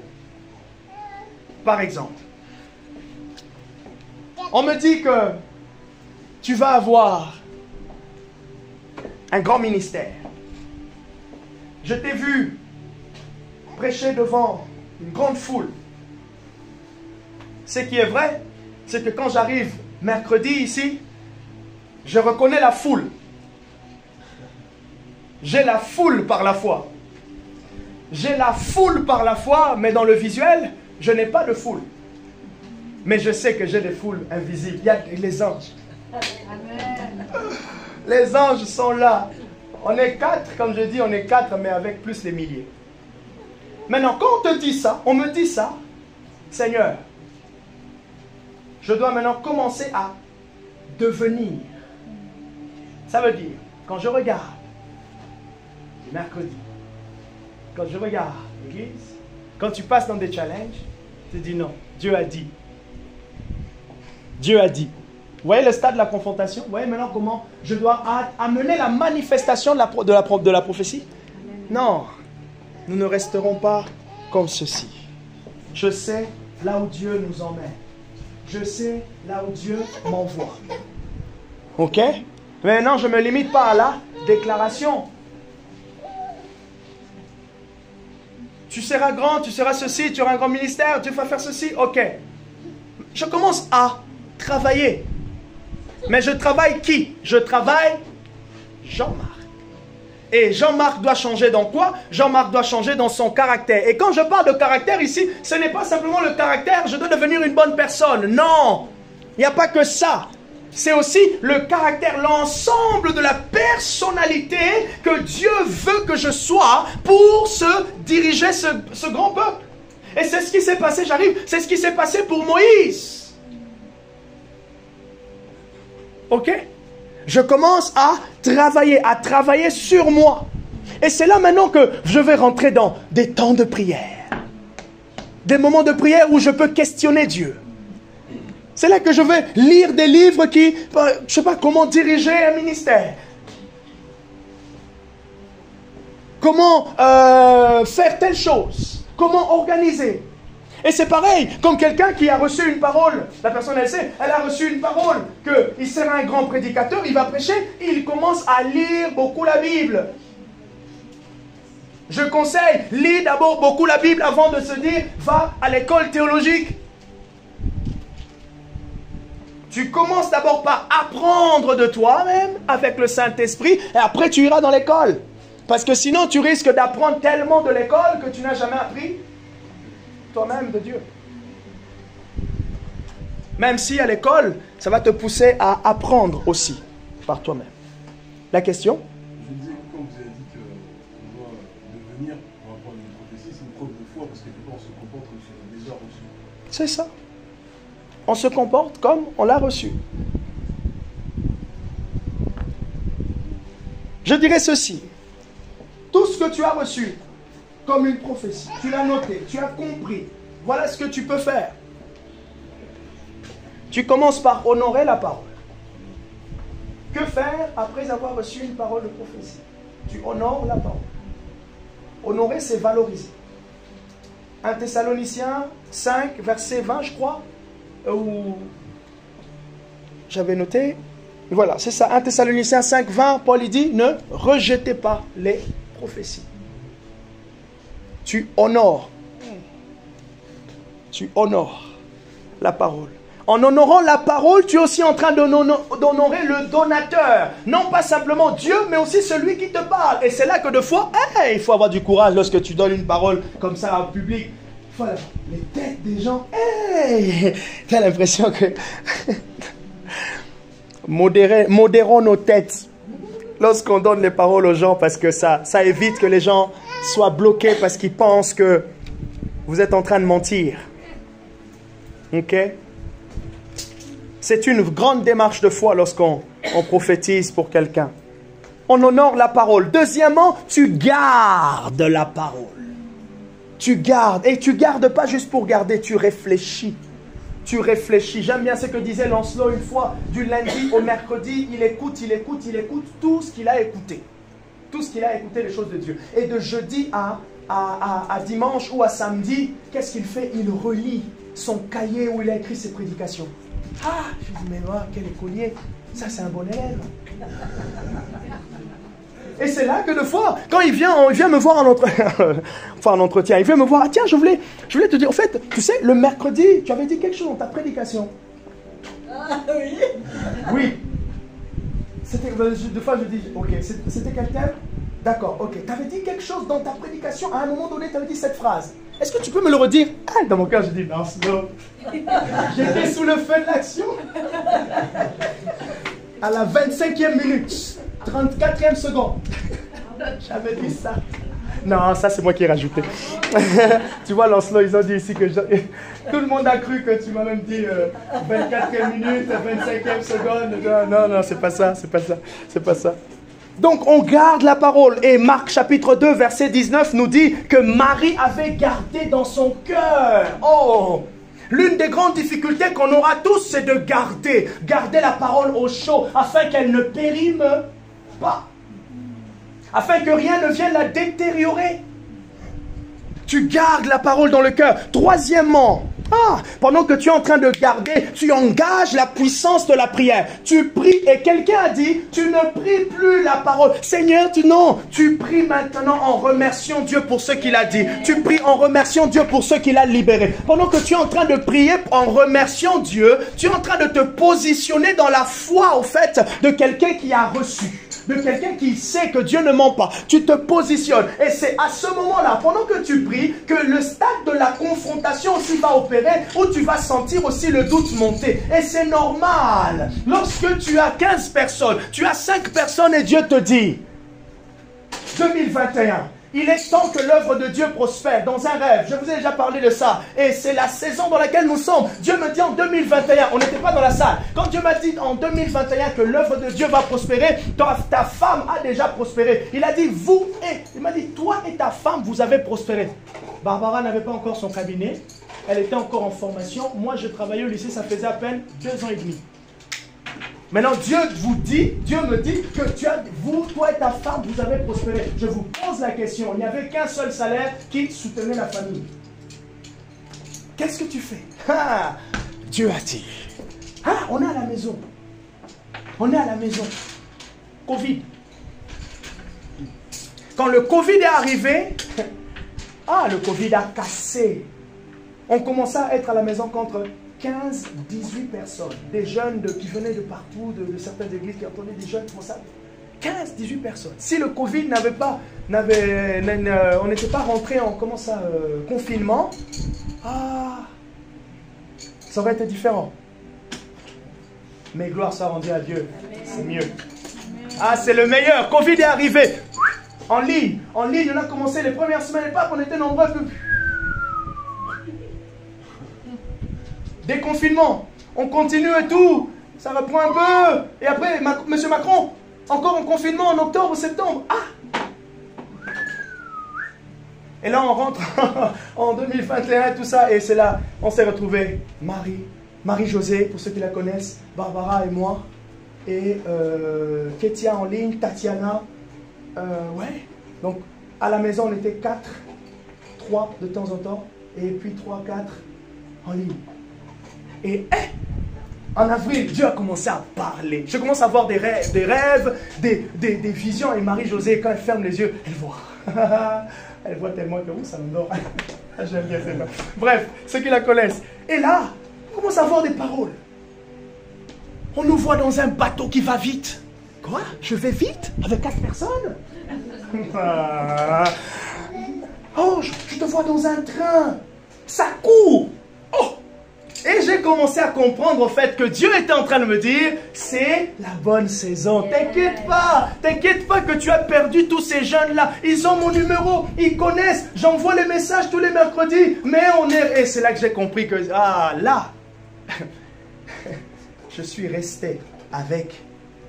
Speaker 1: Par exemple, on me dit que tu vas avoir un grand ministère. Je t'ai vu prêcher devant une grande foule. Ce qui est vrai, c'est que quand j'arrive mercredi ici, je reconnais la foule. J'ai la foule par la foi. J'ai la foule par la foi, mais dans le visuel, je n'ai pas de foule. Mais je sais que j'ai des foules invisibles. Il y a les anges. Amen. Les anges sont là. On est 4, comme je dis, on est 4, mais avec plus les milliers. Maintenant, quand on te dit ça, on me dit ça, Seigneur, je dois maintenant commencer à devenir. Ça veut dire, quand je regarde, mercredi, quand je regarde l'église, quand tu passes dans des challenges, tu te dis non, Dieu a dit. Dieu a dit. Vous voyez le stade de la confrontation? Vous voyez maintenant comment je dois amener la manifestation de la prophétie? Non, nous ne resterons pas comme ceci. Je sais là où Dieu nous emmène. Je sais là où Dieu m'envoie. Ok? Maintenant, je ne me limite pas à la déclaration. Tu seras grand, tu seras ceci, tu auras un grand ministère, tu vas faire ceci. Ok. Je commence à travailler. Mais je travaille qui? Je travaille Jean-Marc. Et Jean-Marc doit changer dans quoi? Jean-Marc doit changer dans son caractère. Et quand je parle de caractère ici, ce n'est pas simplement le caractère, je dois devenir une bonne personne. Non, il n'y a pas que ça. C'est aussi le caractère, l'ensemble de la personnalité que Dieu veut que je sois pour se diriger ce grand peuple. Et c'est ce qui s'est passé, c'est ce qui s'est passé pour Moïse. Ok? Je commence à travailler sur moi. Et c'est là maintenant que je vais rentrer dans des temps de prière. Des moments de prière où je peux questionner Dieu. C'est là que je vais lire des livres qui, je ne sais pas, comment diriger un ministère. Comment faire telle chose. Comment organiser. Et c'est pareil, comme quelqu'un qui a reçu une parole. La personne, elle sait, elle a reçu une parole, qu'il sera un grand prédicateur, il va prêcher, il commence à lire beaucoup la Bible. Je conseille, lis d'abord beaucoup la Bible avant de se dire, va à l'école théologique. Tu commences d'abord par apprendre de toi-même avec le Saint-Esprit et après tu iras dans l'école. Parce que sinon tu risques d'apprendre tellement de l'école que tu n'as jamais appris toi-même de Dieu. Même si à l'école, ça va te pousser à apprendre aussi par toi-même. La question?
Speaker 2: Je disais que quand vous avez dit qu'on doit devenir pour apprendre une prophétie, c'est une preuve de foi parce que quelque part on se comporte comme si on a déjà reçu.
Speaker 1: C'est ça. On se comporte comme on l'a reçu. Je dirais ceci. Tout ce que tu as reçu comme une prophétie, tu l'as noté, tu as compris. Voilà ce que tu peux faire. Tu commences par honorer la parole. Que faire après avoir reçu une parole de prophétie? Tu honores la parole. Honorer, c'est valoriser. 1 Thessaloniciens 5, verset 20, je crois, où j'avais noté, voilà, c'est ça, 1 Thessaloniciens 5, 20, Paul il dit, ne rejetez pas les prophéties. Tu honores. Tu honores la parole. En honorant la parole, tu es aussi en train d'honorer le donateur. Non pas simplement Dieu, mais aussi celui qui te parle. Et c'est là que de fois, il faut avoir du courage lorsque tu donnes une parole comme ça en public. Voilà, les têtes des gens, tu as l'impression que... Modérons nos têtes lorsqu'on donne les paroles aux gens, parce que ça évite que les gens soient bloqués parce qu'ils pensent que vous êtes en train de mentir. Ok? C'est une grande démarche de foi lorsqu'on prophétise pour quelqu'un. On honore la parole. Deuxièmement, tu gardes la parole. Tu gardes. Et tu gardes pas juste pour garder, tu réfléchis. Tu réfléchis. J'aime bien ce que disait Lancelot une fois, du lundi au mercredi, il écoute tout ce qu'il a écouté. Tout ce qu'il a écouté, les choses de Dieu. Et de jeudi à dimanche ou à samedi, qu'est-ce qu'il fait? Il relit son cahier où il a écrit ses prédications. Ah, je dis, mais moi, quel écolier, ça c'est un bon élève. Et c'est là que de fois, quand il vient me voir en entretien, il vient me voir, ah tiens, je voulais te dire, en fait, tu sais, le mercredi, tu avais dit quelque chose dans ta prédication.
Speaker 3: Ah oui.
Speaker 1: Oui. Deux fois je dis, ok, c'était quel thème? D'accord, ok. Tu avais dit quelque chose dans ta prédication, à un moment donné, tu avais dit cette phrase. Est-ce que tu peux me le redire? Ah, dans mon cœur, je dis, non, slow. J'étais sous le feu de l'action. À la 25e minute, 34e seconde. J'avais dit ça. Non, ça c'est moi qui ai rajouté. Tu vois, Lancelot, ils ont dit ici que tout le monde a cru que tu m'as même dit 24e minute, 25e seconde. Non, c'est pas ça, c'est pas ça. Donc on garde la parole. Et Marc chapitre 2 verset 19 nous dit que Marie avait gardé dans son cœur. Oh! L'une des grandes difficultés qu'on aura tous, c'est de garder la parole au chaud, afin qu'elle ne périme pas. Afin que rien ne vienne la détériorer. Tu gardes la parole dans le cœur. Troisièmement, pendant que tu es en train de garder, tu engages la puissance de la prière. Tu pries et quelqu'un a dit, tu ne pries plus la parole. Seigneur, tu pries maintenant en remerciant Dieu pour ce qu'il a dit. Tu pries en remerciant Dieu pour ce qu'il a libéré. Pendant que tu es en train de prier en remerciant Dieu, tu es en train de te positionner dans la foi au fait de quelqu'un qui a reçu. De quelqu'un qui sait que Dieu ne ment pas. Tu te positionnes. Et c'est à ce moment-là, pendant que tu pries, que le stade de la confrontation aussi va opérer, où tu vas sentir aussi le doute monter. Et c'est normal. Lorsque tu as 15 personnes, tu as 5 personnes et Dieu te dit, 2021, il est temps que l'œuvre de Dieu prospère dans un rêve. Je vous ai déjà parlé de ça. Et c'est la saison dans laquelle nous sommes. Dieu me dit en 2021, on n'était pas dans la salle. Quand Dieu m'a dit en 2021 que l'œuvre de Dieu va prospérer, ta femme a déjà prospéré. Il a dit, il m'a dit, toi et ta femme, vous avez prospéré. Barbara n'avait pas encore son cabinet. Elle était encore en formation. Moi, je travaillais au lycée, ça faisait à peine 2 ans et demi. Maintenant, Dieu me dit que toi et ta femme, vous avez prospéré. Je vous pose la question. Il n'y avait qu'un seul salaire qui soutenait la famille. Qu'est-ce que tu fais? Dieu a dit. On est à la maison. On est à la maison. Covid. Quand le Covid est arrivé, le Covid a cassé. On commençait à être à la maison contre 15, 18 personnes, des jeunes qui venaient de partout, de certaines églises qui entendaient des jeunes comme ça. 15, 18 personnes. Si le Covid on n'était pas rentré en confinement, ça aurait été différent. Mais gloire soit rendue à Dieu, c'est mieux. C'est le meilleur. Covid est arrivé. En ligne, on a commencé les premières semaines, et pas on était nombreux. Déconfinement, on continue et tout, ça reprend un peu. Et après, M. Macron, encore en confinement en octobre, septembre. Et là, on rentre en 2021 et tout ça. Et c'est là, on s'est retrouvés. Marie-Josée, pour ceux qui la connaissent, Barbara et moi. Et Kétia en ligne, Tatiana. Donc, à la maison, on était 4, 3 de temps en temps. Et puis 3, 4 en ligne. Et en avril, Dieu a commencé à parler. Je commence à avoir des rêves, des visions. Et Marie-Josée, quand elle ferme les yeux, elle voit. Elle voit tellement que ça me dort. J'aime bien celle-là. Bref, ceux qui la connaissent. Et là, on commence à avoir des paroles. On nous voit dans un bateau qui va vite. Quoi? Je vais vite? Avec 4 personnes? Oh, je te vois dans un train. Ça court. Oh! Et j'ai commencé à comprendre au fait que Dieu était en train de me dire, c'est la bonne saison. T'inquiète pas que tu as perdu tous ces jeunes-là. Ils ont mon numéro, ils connaissent. J'envoie les messages tous les mercredis. Mais on est... Et c'est là que j'ai compris que, ah là, je suis resté avec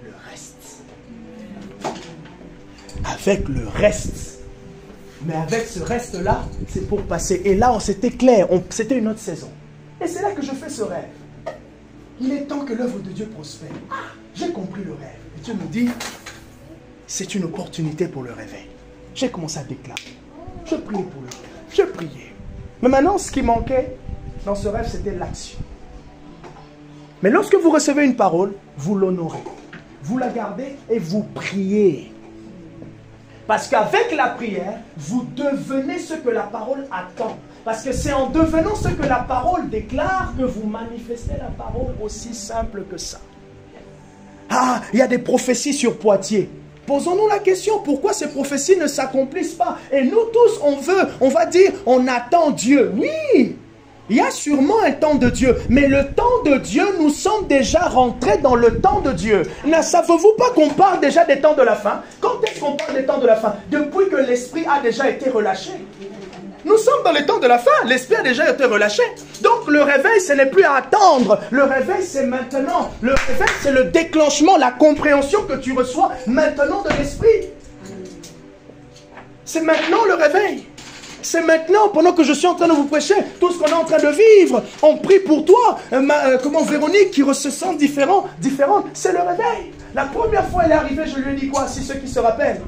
Speaker 1: le reste. Avec le reste. Mais avec ce reste-là, c'est pour passer. Et là, c'était clair, c'était une autre saison. Et c'est là que je fais ce rêve. Il est temps que l'œuvre de Dieu prospère. Ah, j'ai compris le rêve. Et Dieu me dit, c'est une opportunité pour le réveil. J'ai commencé à déclarer. Je priais pour le rêve. Je priais. Mais maintenant, ce qui manquait dans ce rêve, c'était l'action. Mais lorsque vous recevez une parole, vous l'honorez. Vous la gardez et vous priez. Parce qu'avec la prière, vous devenez ce que la parole attend. Parce que c'est en devenant ce que la parole déclare que vous manifestez la parole, aussi simple que ça. Ah, il y a des prophéties sur Poitiers. Posons-nous la question, pourquoi ces prophéties ne s'accomplissent pas? Et nous tous, on va dire, on attend Dieu. Oui, il y a sûrement un temps de Dieu. Mais le temps de Dieu, nous sommes déjà rentrés dans le temps de Dieu. Ne savez-vous pas qu'on parle déjà des temps de la fin? Quand est-ce qu'on parle des temps de la fin? Depuis que l'esprit a déjà été relâché. Nous sommes dans les temps de la fin. L'esprit a déjà été relâché. Donc le réveil, ce n'est plus à attendre. Le réveil, c'est maintenant. Le réveil, c'est le déclenchement, la compréhension que tu reçois maintenant de l'esprit. C'est maintenant le réveil. C'est maintenant, pendant que je suis en train de vous prêcher, tout ce qu'on est en train de vivre. On prie pour toi. Véronique qui se sent différente. C'est le réveil. La première fois elle est arrivée, je lui ai dit quoi? Si ceux qui se rappellent,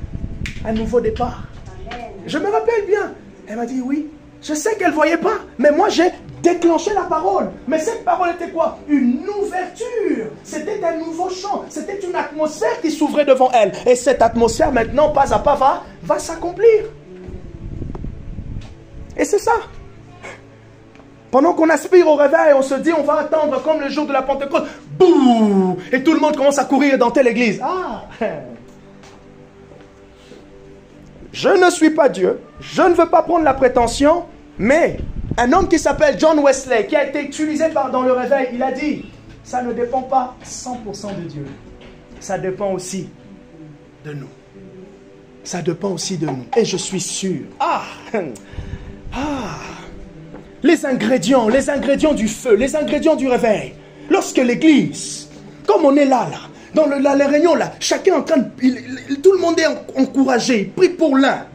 Speaker 1: un nouveau départ. Amen. Je me rappelle bien. Elle m'a dit oui. Je sais qu'elle ne voyait pas, mais moi j'ai déclenché la parole. Mais cette parole était quoi? Une ouverture. C'était un nouveau chant. C'était une atmosphère qui s'ouvrait devant elle. Et cette atmosphère maintenant, pas à pas, va s'accomplir. Et c'est ça. Pendant qu'on aspire au réveil, on se dit on va attendre comme le jour de la Pentecôte. Bouh! Et tout le monde commence à courir dans telle église. Ah! Je ne suis pas Dieu, je ne veux pas prendre la prétention, mais un homme qui s'appelle John Wesley, qui a été utilisé dans le réveil, il a dit, ça ne dépend pas 100% de Dieu, ça dépend aussi de nous. Ça dépend aussi de nous. Et je suis sûr, les ingrédients du feu, les ingrédients du réveil, lorsque l'église, comme on est là, dans les réunions là, chacun est en train de... tout le monde est encouragé, il prie pour l'un.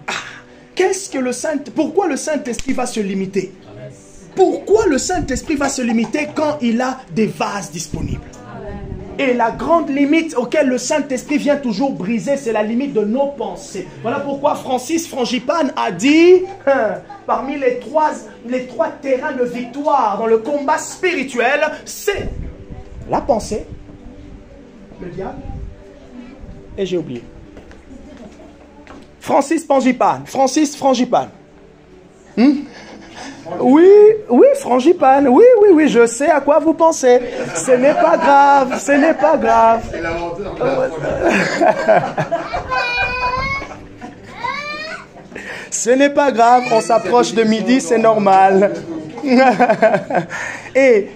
Speaker 1: Pourquoi le Saint-Esprit va se limiter? Pourquoi le Saint-Esprit va se limiter quand il a des vases disponibles? Et la grande limite auquel le Saint-Esprit vient toujours briser, c'est la limite de nos pensées. Voilà pourquoi Francis Frangipane a dit, parmi les trois terrains de victoire dans le combat spirituel, c'est la pensée, le diable, et j'ai oublié. Francis Frangipane. Oui, Frangipane, oui, je sais à quoi vous pensez. Ce n'est pas grave, ce n'est pas grave. C'est l'inventeur de la Ce n'est pas grave, on s'approche de midi, c'est normal. Et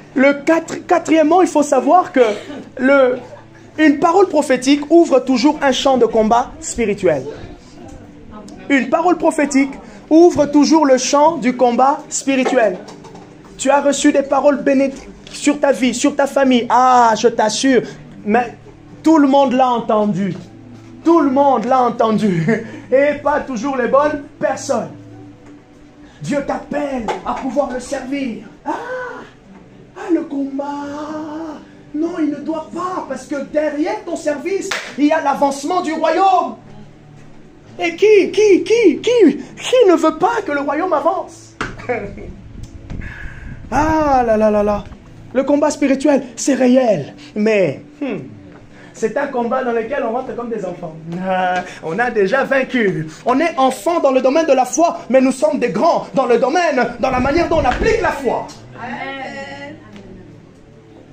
Speaker 1: quatrièmement, il faut savoir que une parole prophétique ouvre toujours un champ de combat spirituel. Une parole prophétique ouvre toujours le champ du combat spirituel. Tu as reçu des paroles bénédictes sur ta vie, sur ta famille. Ah, je t'assure, mais tout le monde l'a entendu. Tout le monde l'a entendu. Et pas toujours les bonnes personnes. Dieu t'appelle à pouvoir le servir. Le combat. Non, il ne doit pas, parce que derrière ton service, il y a l'avancement du royaume. Et qui ne veut pas que le royaume avance? Ah là. Le combat spirituel, c'est réel. Mais C'est un combat dans lequel on rentre comme des enfants. On a déjà vaincu. On est enfants dans le domaine de la foi, mais nous sommes des grands dans le domaine, dans la manière dont on applique la foi.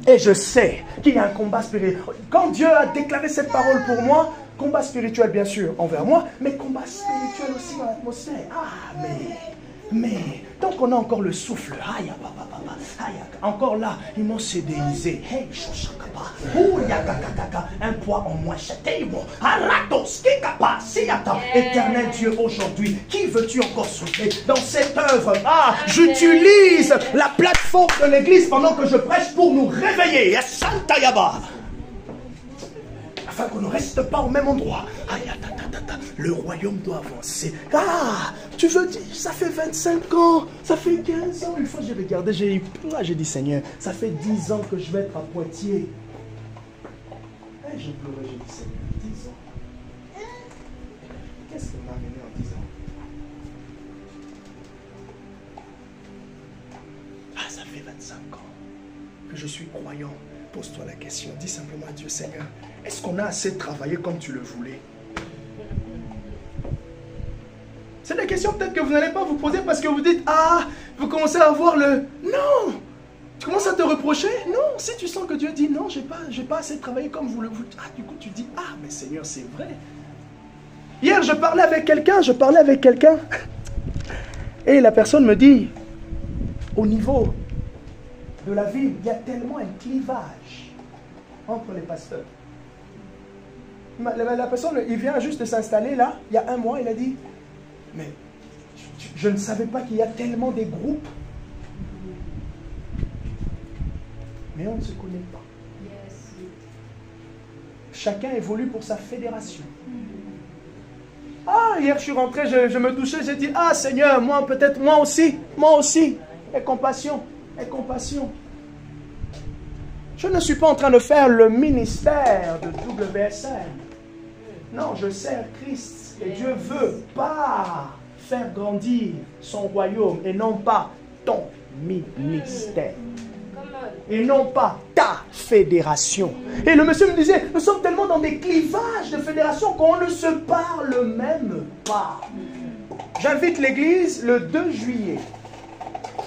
Speaker 1: Et je sais qu'il y a un combat spirituel. Quand Dieu a déclaré cette parole pour moi, combat spirituel bien sûr envers moi, mais combat spirituel aussi dans l'atmosphère. Ah, mais, tant qu'on a encore le souffle, encore là, ils m'ont sédéisé. Un poids en moins. Éternel Dieu, aujourd'hui, qui veux-tu encore souffler dans cette œuvre? Ah, j'utilise la plateforme de l'église pendant que je prêche pour nous réveiller. Afin qu'on ne reste pas au même endroit. Le royaume doit avancer. Ah, tu veux dire, ça fait 25 ans, ça fait 15 ans. Une fois j'ai regardé, j'ai dit Seigneur, ça fait 10 ans que je vais être à Poitiers. Et j'ai pleuré, j'ai dit Seigneur, 10 ans. Qu'est-ce qui m'a amené en 10 ans? Ah, ça fait 25 ans que je suis croyant. Pose-toi la question, dis simplement à Dieu, Seigneur, est-ce qu'on a assez travaillé comme tu le voulais? C'est des questions peut-être que vous n'allez pas vous poser parce que vous dites, ah, vous commencez à avoir le... Non! Tu commences à te reprocher? Non, si tu sens que Dieu dit, non, j'ai pas assez travaillé comme vous le voulez. Ah, du coup, tu dis, ah, mais Seigneur, c'est vrai. Hier, je parlais avec quelqu'un, et la personne me dit, au niveau de la ville, il y a tellement un clivage entre les pasteurs. La personne, il vient juste de s'installer là, il y a un mois, il a dit, mais je ne savais pas qu'il y a tellement des groupes. Mais on ne se connaît pas. Chacun évolue pour sa fédération. Ah, hier je suis rentré, je me touchais, j'ai dit, ah Seigneur, moi aussi, aie compassion. Je ne suis pas en train de faire le ministère de WSM. Non, je sers Christ. Et Dieu veut pas faire grandir son royaume et non pas ton ministère. Et non pas ta fédération. Et le monsieur me disait, nous sommes tellement dans des clivages de fédération qu'on ne se parle même pas. J'invite l'église le 2 juillet.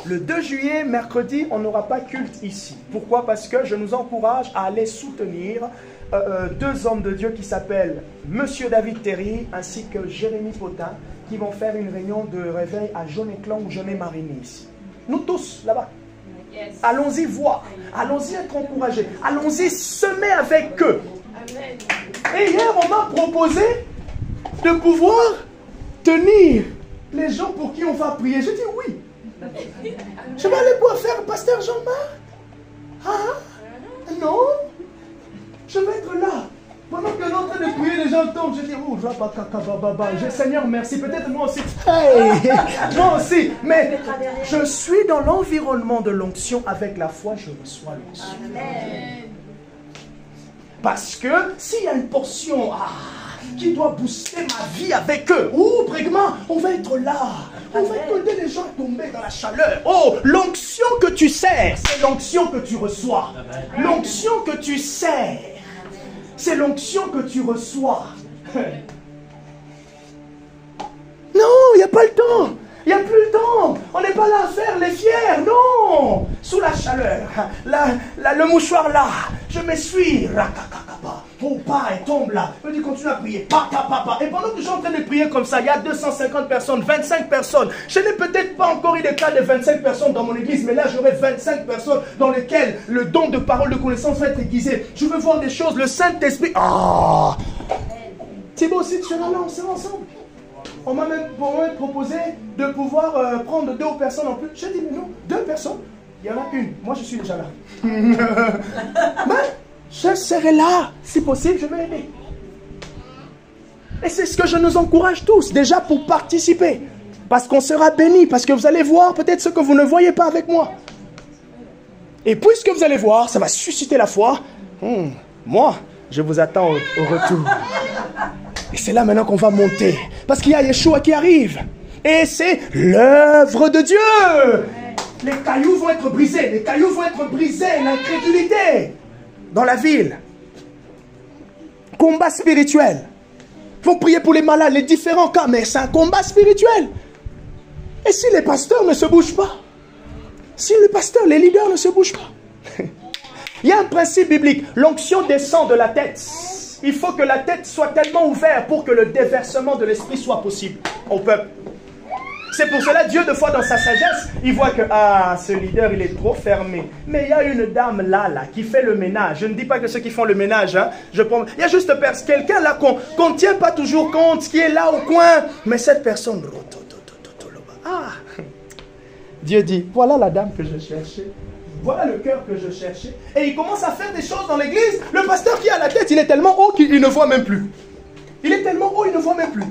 Speaker 1: Le 2 juillet, mercredi, on n'aura pas culte ici. Pourquoi? Parce que je nous encourage à aller soutenir 2 hommes de Dieu qui s'appellent Monsieur David Terry ainsi que Jérémy Potin qui vont faire une réunion de réveil à Jaunet-Clan ou Jaunet-Marigny ici. Nous tous, là-bas. Yes. Allons-y voir, allons-y être encouragés, allons-y semer avec eux. Amen. Et hier, on m'a proposé de pouvoir tenir les gens pour qui on va prier. Je dis oui. Je vais aller pouvoir faire Pasteur Jean-Marc. Ah, non. Je vais être là. Pendant que l'on est en train de prier, les gens tombent. Je dis, oh, Seigneur, merci. Peut-être moi aussi. Hey, moi aussi. Mais je suis dans l'environnement de l'onction. Avec la foi, je reçois l'onction. Parce que s'il y a une portion qui doit booster ma vie avec eux, brégement, on va être là. On va aider les gens à tomber dans la chaleur. Oh, l'onction que tu sers, c'est l'onction que tu reçois. L'onction que tu sers, c'est l'onction que tu reçois. Non, il n'y a pas le temps. Il n'y a plus le temps. On n'est pas là à faire les fiers. Non. Sous la chaleur. Le mouchoir là. Je m'essuie. Oh, pas, elle tombe là. Je me dis, continue à prier. Et pendant que je suis en train de prier comme ça, il y a 250 personnes, 25 personnes. Je n'ai peut-être pas encore eu des cas de 25 personnes dans mon église, mais là, j'aurai 25 personnes dans lesquelles le don de parole de connaissance va être aiguisé. Je veux voir des choses. Le Saint-Esprit. Ah! Thibaut aussi, tu seras là, on sera ensemble. On m'a même proposé de pouvoir prendre 2 personnes en plus. J'ai dit, mais non, 2 personnes. Il y en a une. Moi, je suis déjà là. Mais je serai là. Si possible, je vais aider. Et c'est ce que je nous encourage tous, déjà pour participer. Parce qu'on sera bénis. Parce que vous allez voir peut-être ce que vous ne voyez pas avec moi. Et puisque vous allez voir, ça va susciter la foi. Moi, je vous attends au retour. Et c'est là maintenant qu'on va monter. Parce qu'il y a Yeshua qui arrive. Et c'est l'œuvre de Dieu. Les cailloux vont être brisés. Les cailloux vont être brisés. L'incrédulité dans la ville. combat spirituel. Ils vont prier pour les malades, les différents cas, mais c'est un combat spirituel. Et si les pasteurs ne se bougent pas, si les pasteurs, les leaders ne se bougent pas, il y a un principe biblique, l'onction descend de la tête. Il faut que la tête soit tellement ouverte pour que le déversement de l'esprit soit possible au peuple. C'est pour cela Dieu, de fois dans sa sagesse, il voit que ce leader, il est trop fermé. Mais il y a une dame là, qui fait le ménage. Je ne dis pas que ceux qui font le ménage, il y a juste quelqu'un là qu'on ne tient pas toujours compte, qui est là au coin. Mais cette personne, Dieu dit, voilà la dame que je cherchais. Voilà le cœur que je cherchais. Et il commence à faire des choses dans l'église. Le pasteur qui a la tête, il est tellement haut qu'il ne voit même plus. Il est tellement haut, il ne voit même plus.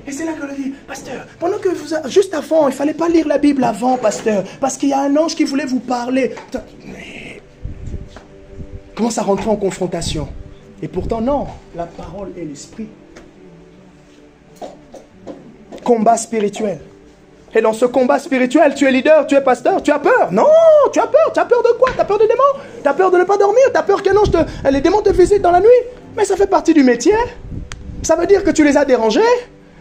Speaker 1: Et c'est là que je dis, pasteur, pendant que vous... Juste avant, il ne fallait pas lire la Bible avant, pasteur, parce qu'il y a un ange qui voulait vous parler. Mais... Commence à rentrer en confrontation. Et pourtant, non, la parole est l'esprit. Combat spirituel. Et dans ce combat spirituel, tu es leader, tu es pasteur, tu as peur. Non, tu as peur. Tu as peur de quoi? Tu as peur des démons? Tu as peur de ne pas dormir? Tu as peur qu'un ange les démons te visitent dans la nuit? Mais ça fait partie du métier. Ça veut dire que tu les as dérangés.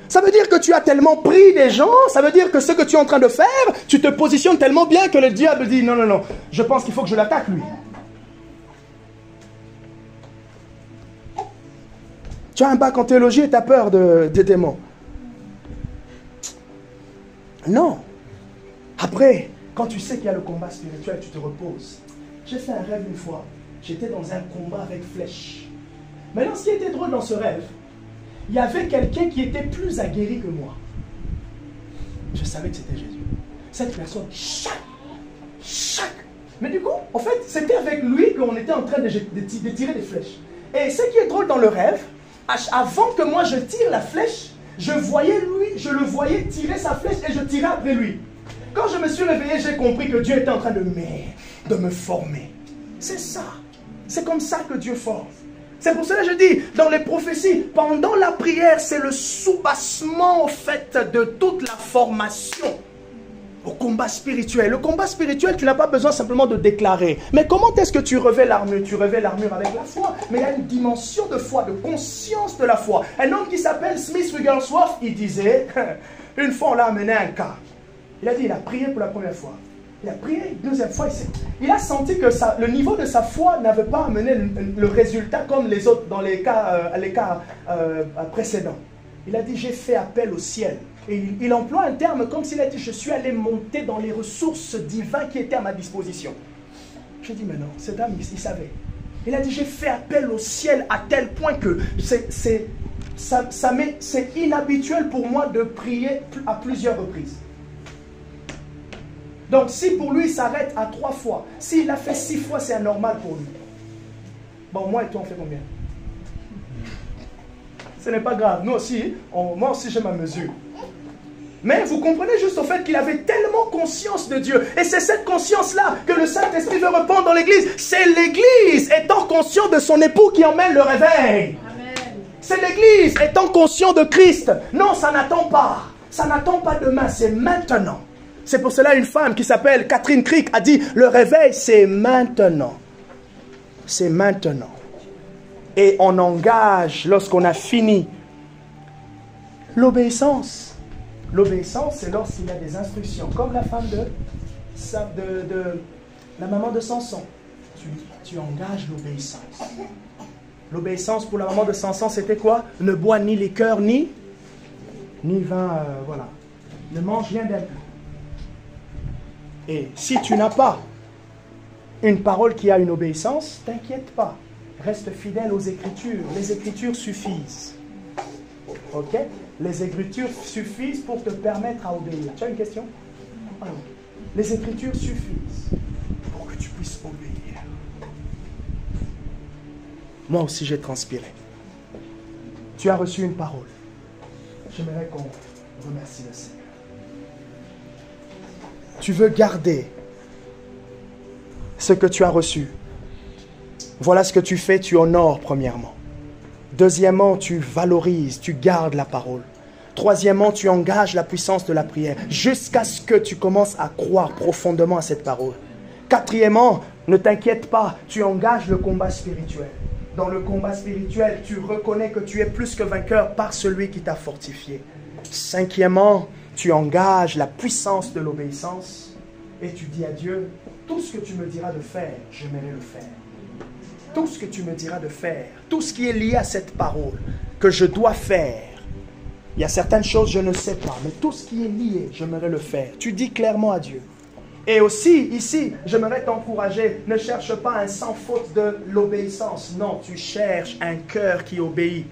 Speaker 1: Ça veut dire que tu as tellement pris des gens. Ça veut dire que ce que tu es en train de faire, tu te positionnes tellement bien que le diable dit non, non, non, je pense qu'il faut que je l'attaque lui. Tu as un bac en théologie et tu as peur des démons. Non. Après, quand tu sais qu'il y a le combat spirituel, tu te reposes. J'ai fait un rêve une fois. J'étais dans un combat avec flèche. Maintenant, ce qui était drôle dans ce rêve, il y avait quelqu'un qui était plus aguerri que moi. Je savais que c'était Jésus. Cette personne, chaque. Mais du coup, en fait, c'était avec lui qu'on était en train de tirer des flèches. Et ce qui est drôle dans le rêve, avant que moi je tire la flèche, je le voyais tirer sa flèche et je tirais après lui. Quand je me suis réveillé, j'ai compris que Dieu était en train de me former. C'est ça. C'est comme ça que Dieu forme. C'est pour cela que je dis, dans les prophéties, pendant la prière, c'est le soubassement au fait de toute la formation au combat spirituel. Le combat spirituel, tu n'as pas besoin simplement de déclarer. Mais comment est-ce que tu revêts l'armure? Tu revêts l'armure avec la foi. Mais il y a une dimension de foi, de conscience de la foi. Un homme qui s'appelle Smith Wigglesworth, il disait, une fois on l'a amené à un cas. Il a dit, il a prié pour la première fois. Il a prié une deuxième fois. Il a senti que le niveau de sa foi n'avait pas amené le résultat comme les autres dans les cas précédents. Il a dit, j'ai fait appel au ciel. Et il emploie un terme comme s'il a dit, je suis allé monter dans les ressources divines qui étaient à ma disposition. J'ai dit, mais non, cet homme, il savait. Il a dit, j'ai fait appel au ciel à tel point que c'est inhabituel pour moi de prier à plusieurs reprises. Donc si pour lui il s'arrête à 3 fois, s'il a fait 6 fois, c'est anormal pour lui. Bon, moi et toi on fait combien? Ce n'est pas grave, nous aussi, moi aussi j'ai ma mesure. Mais vous comprenez juste au fait qu'il avait tellement conscience de Dieu. Et c'est cette conscience-là que le Saint-Esprit veut répandre dans l'église. C'est l'église étant conscient de son époux qui emmène le réveil. C'est l'église étant conscient de Christ. Non, ça n'attend pas. Ça n'attend pas demain, c'est maintenant. C'est pour cela une femme qui s'appelle Catherine Crick a dit, le réveil c'est maintenant. C'est maintenant. Et on engage lorsqu'on a fini l'obéissance. L'obéissance c'est lorsqu'il y a des instructions. Comme la femme de la maman de Samson. Tu engages l'obéissance. L'obéissance pour la maman de Samson c'était quoi? Ne bois ni liqueur ni vin, voilà. Ne mange rien d'impur. Et si tu n'as pas une parole qui a une obéissance, t'inquiète pas. Reste fidèle aux Écritures. Les Écritures suffisent. Ok? Les Écritures suffisent pour te permettre à obéir. Tu as une question? Alors, les Écritures suffisent pour que tu puisses obéir. Moi aussi, j'ai transpiré. Tu as reçu une parole. J'aimerais qu'on remercie le Seigneur. Tu veux garder ce que tu as reçu. Voilà ce que tu fais, tu honores premièrement. Deuxièmement, tu valorises, tu gardes la parole. Troisièmement, tu engages la puissance de la prière jusqu'à ce que tu commences à croire profondément à cette parole. Quatrièmement, ne t'inquiète pas, tu engages le combat spirituel. dans le combat spirituel, tu reconnais que tu es plus que vainqueur par celui qui t'a fortifié. Cinquièmement, tu engages la puissance de l'obéissance et tu dis à Dieu, tout ce que tu me diras de faire, j'aimerais le faire. Tout ce que tu me diras de faire, tout ce qui est lié à cette parole que je dois faire. Il y a certaines choses je ne sais pas, mais tout ce qui est lié, j'aimerais le faire. Tu dis clairement à Dieu. Et aussi, ici, j'aimerais t'encourager, ne cherche pas un sans faute de l'obéissance. Non, tu cherches un cœur qui obéit.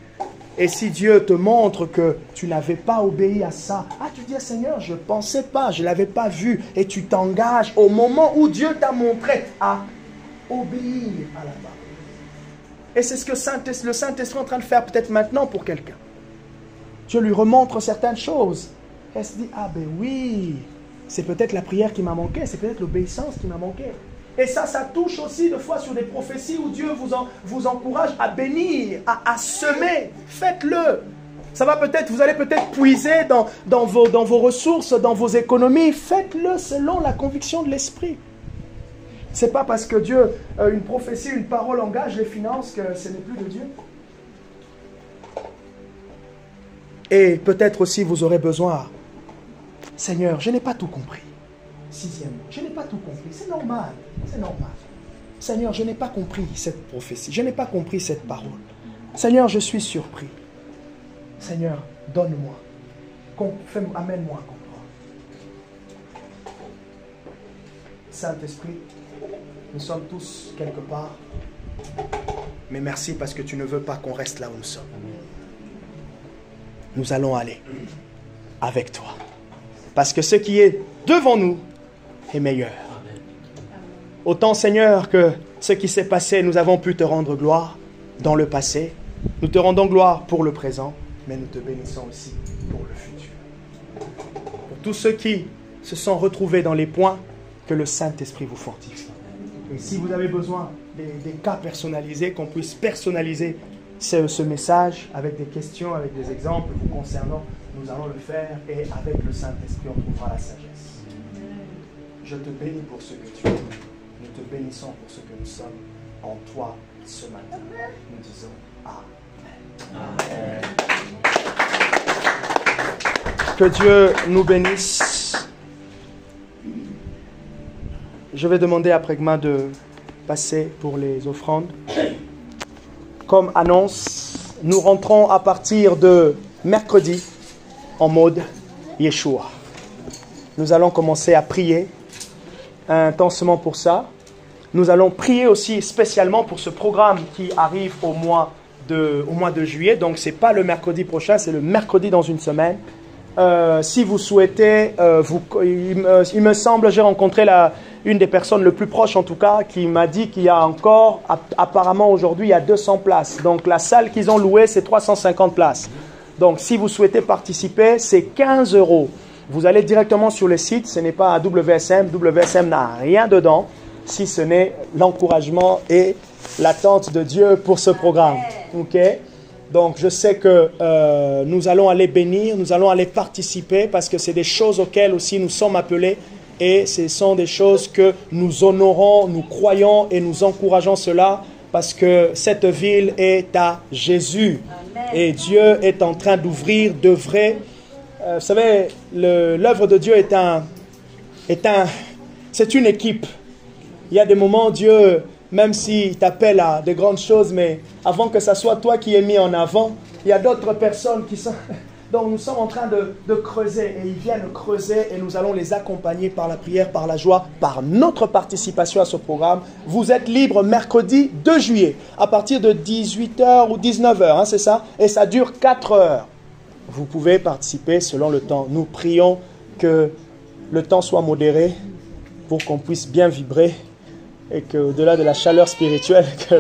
Speaker 1: Et si Dieu te montre que tu n'avais pas obéi à ça, tu dis, Seigneur, je ne pensais pas, je ne l'avais pas vu. Et tu t'engages au moment où Dieu t'a montré à obéir à la parole. Et c'est ce que le Saint-Esprit est en train de faire peut-être maintenant pour quelqu'un. Dieu lui remontre certaines choses. Elle se dit, ah ben oui, c'est peut-être la prière qui m'a manqué, c'est peut-être l'obéissance qui m'a manqué. Et ça touche aussi des fois sur des prophéties où Dieu vous encourage à bénir, à semer. Faites-le. Ça va peut-être, vous allez peut-être puiser dans vos ressources, dans vos économies. Faites-le selon la conviction de l'Esprit. Ce n'est pas parce que Dieu, une prophétie, une parole engage les finances que ce n'est plus de Dieu. Et peut-être aussi vous aurez besoin, Seigneur, je n'ai pas tout compris. Sixièmement, je n'ai pas tout compris. C'est normal, c'est normal. Seigneur, je n'ai pas compris cette prophétie. Je n'ai pas compris cette parole. Seigneur, je suis surpris. Seigneur, donne-moi. Amène-moi à comprendre. Saint-Esprit, nous sommes tous quelque part. Mais merci parce que tu ne veux pas qu'on reste là où nous sommes. Nous allons aller avec toi. Parce que ce qui est devant nous est meilleur. Autant, Seigneur, que ce qui s'est passé, nous avons pu te rendre gloire dans le passé. Nous te rendons gloire pour le présent, mais nous te bénissons aussi pour le futur. Pour tous ceux qui se sont retrouvés dans les points, que le Saint-Esprit vous fortifie. Et si vous avez besoin des cas personnalisés, qu'on puisse personnaliser ce message avec des questions, avec des exemples vous concernant, nous allons le faire et avec le Saint-Esprit, on trouvera la sagesse. Je te bénis pour ce que tu es. Nous te bénissons pour ce que nous sommes en toi ce matin. Nous disons Amen. Amen. Que Dieu nous bénisse. Je vais demander à Prégma de passer pour les offrandes. Comme annonce, nous rentrons à partir de mercredi en mode Yeshua. Nous allons commencer à prier intensement pour ça. Nous allons prier aussi spécialement pour ce programme qui arrive au mois de juillet. Donc, ce n'est pas le mercredi prochain, c'est le mercredi dans une semaine. Si vous souhaitez, il me semble, j'ai rencontré une des personnes le plus proches en tout cas, qui m'a dit qu'il y a encore, apparemment aujourd'hui, il y a 200 places. Donc, la salle qu'ils ont louée, c'est 350 places. Donc, si vous souhaitez participer, c'est 15 €. Vous allez directement sur le site, ce n'est pas à WSM. WSM n'a rien dedans, si ce n'est l'encouragement et l'attente de Dieu pour ce programme. Ok? Donc, je sais que nous allons aller bénir, nous allons aller participer parce que c'est des choses auxquelles aussi nous sommes appelés et ce sont des choses que nous honorons, nous croyons et nous encourageons cela parce que cette ville est à Jésus. Amen. Et Dieu est en train d'ouvrir, d'œuvrer. Vous savez, l'œuvre de Dieu c'est une équipe. Il y a des moments, Dieu, même s'il t'appelle à de grandes choses, mais avant que ce soit toi qui es mis en avant, il y a d'autres personnes qui sont... Donc nous sommes en train de creuser et ils viennent creuser et nous allons les accompagner par la prière, par la joie, par notre participation à ce programme. Vous êtes libre mercredi 2 juillet à partir de 18h ou 19h, hein, c'est ça? Et ça dure 4 heures. Vous pouvez participer selon le temps. Nous prions que le temps soit modéré pour qu'on puisse bien vibrer et qu'au-delà de la chaleur spirituelle, que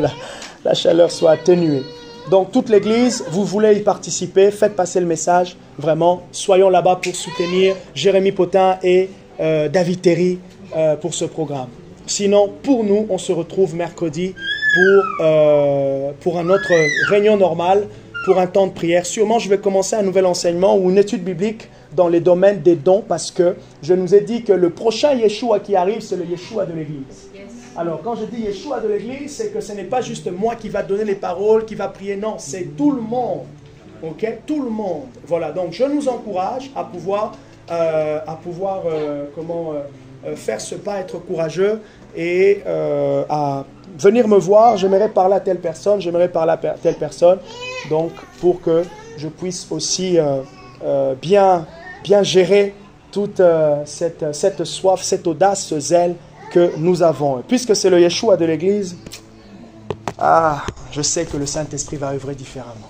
Speaker 1: la chaleur soit atténuée. Donc, toute l'Église, vous voulez y participer, faites passer le message. Vraiment, soyons là-bas pour soutenir Jérémy Potin et David Terry pour ce programme. Sinon, pour nous, on se retrouve mercredi pour un autre réunion normale, pour un temps de prière. Sûrement, je vais commencer un nouvel enseignement ou une étude biblique dans les domaines des dons parce que je nous ai dit que le prochain Yeshua qui arrive, c'est le Yeshua de l'Église. Yes. Alors, quand je dis Yeshua de l'église, c'est que ce n'est pas juste moi qui va donner les paroles, qui va prier. Non, c'est tout le monde. Ok? Tout le monde. Voilà, donc je nous encourage à pouvoir, faire ce pas, être courageux et à venir me voir. J'aimerais parler à telle personne, j'aimerais parler à telle personne. Donc, pour que je puisse aussi bien gérer toute cette soif, cette audace, ce zèle que nous avons. Puisque c'est le Yeshua de l'Église, je sais que le Saint-Esprit va œuvrer différemment.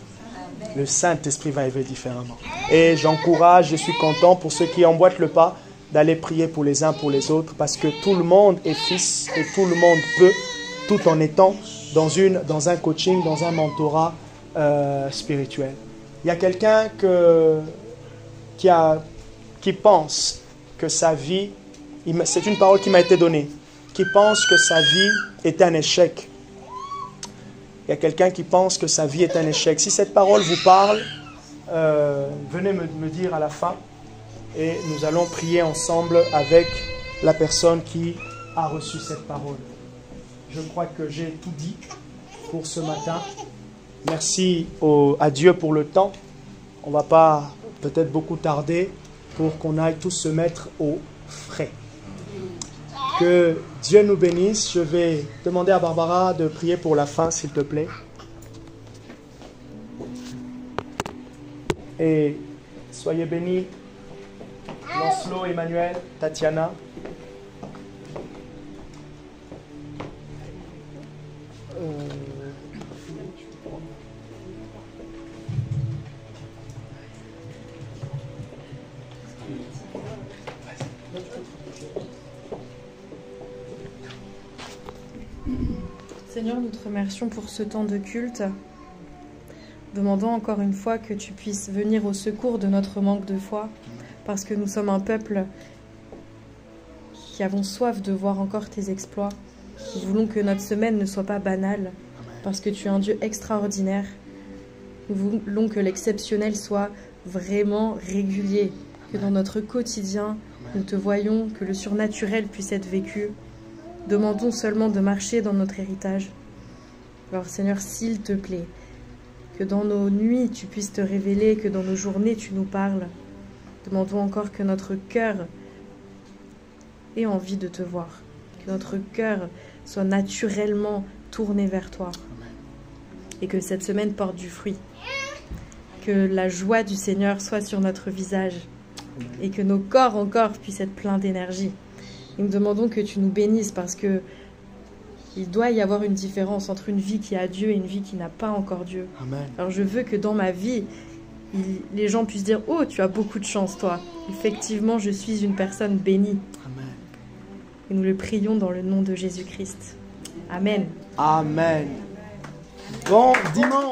Speaker 1: Le Saint-Esprit va œuvrer différemment. Et j'encourage, je suis content pour ceux qui emboîtent le pas, d'aller prier pour les uns pour les autres, parce que tout le monde est fils et tout le monde peut, tout en étant dans un coaching, dans un mentorat spirituel. Il y a quelqu'un qui pense que sa vie, c'est une parole qui m'a été donnée, qui pense que sa vie est un échec. Il y a quelqu'un qui pense que sa vie est un échec. Si cette parole vous parle, venez me dire à la fin et nous allons prier ensemble avec la personne qui a reçu cette parole. Je crois que j'ai tout dit pour ce matin. Merci à Dieu pour le temps. On ne va pas peut-être beaucoup tarder pour qu'on aille tous se mettre au frais. Que Dieu nous bénisse. Je vais demander à Barbara de prier pour la fin, s'il te plaît. Et soyez bénis, Lancelot, Emmanuel, Tatiana.
Speaker 4: Seigneur, nous te remercions pour ce temps de culte. Demandons encore une fois que tu puisses venir au secours de notre manque de foi, parce que nous sommes un peuple qui avons soif de voir encore tes exploits. Nous voulons que notre semaine ne soit pas banale, parce que tu es un Dieu extraordinaire. Nous voulons que l'exceptionnel soit vraiment régulier, que dans notre quotidien, nous te voyons, que le surnaturel puisse être vécu. Demandons seulement de marcher dans notre héritage. Alors Seigneur, s'il te plaît, que dans nos nuits tu puisses te révéler, que dans nos journées tu nous parles. Demandons encore que notre cœur ait envie de te voir, que notre cœur soit naturellement tourné vers toi et que cette semaine porte du fruit. Que la joie du Seigneur soit sur notre visage et que nos corps encore puissent être pleins d'énergie. Et nous demandons que tu nous bénisses parce que il doit y avoir une différence entre une vie qui a Dieu et une vie qui n'a pas encore Dieu.
Speaker 1: Amen.
Speaker 4: Alors je veux que dans ma vie, les gens puissent dire « Oh, tu as beaucoup de chance, toi. Effectivement, je suis une personne bénie. »
Speaker 1: Amen.
Speaker 4: Et nous le prions dans le nom de Jésus-Christ. Amen.
Speaker 1: Amen. Bon dimanche.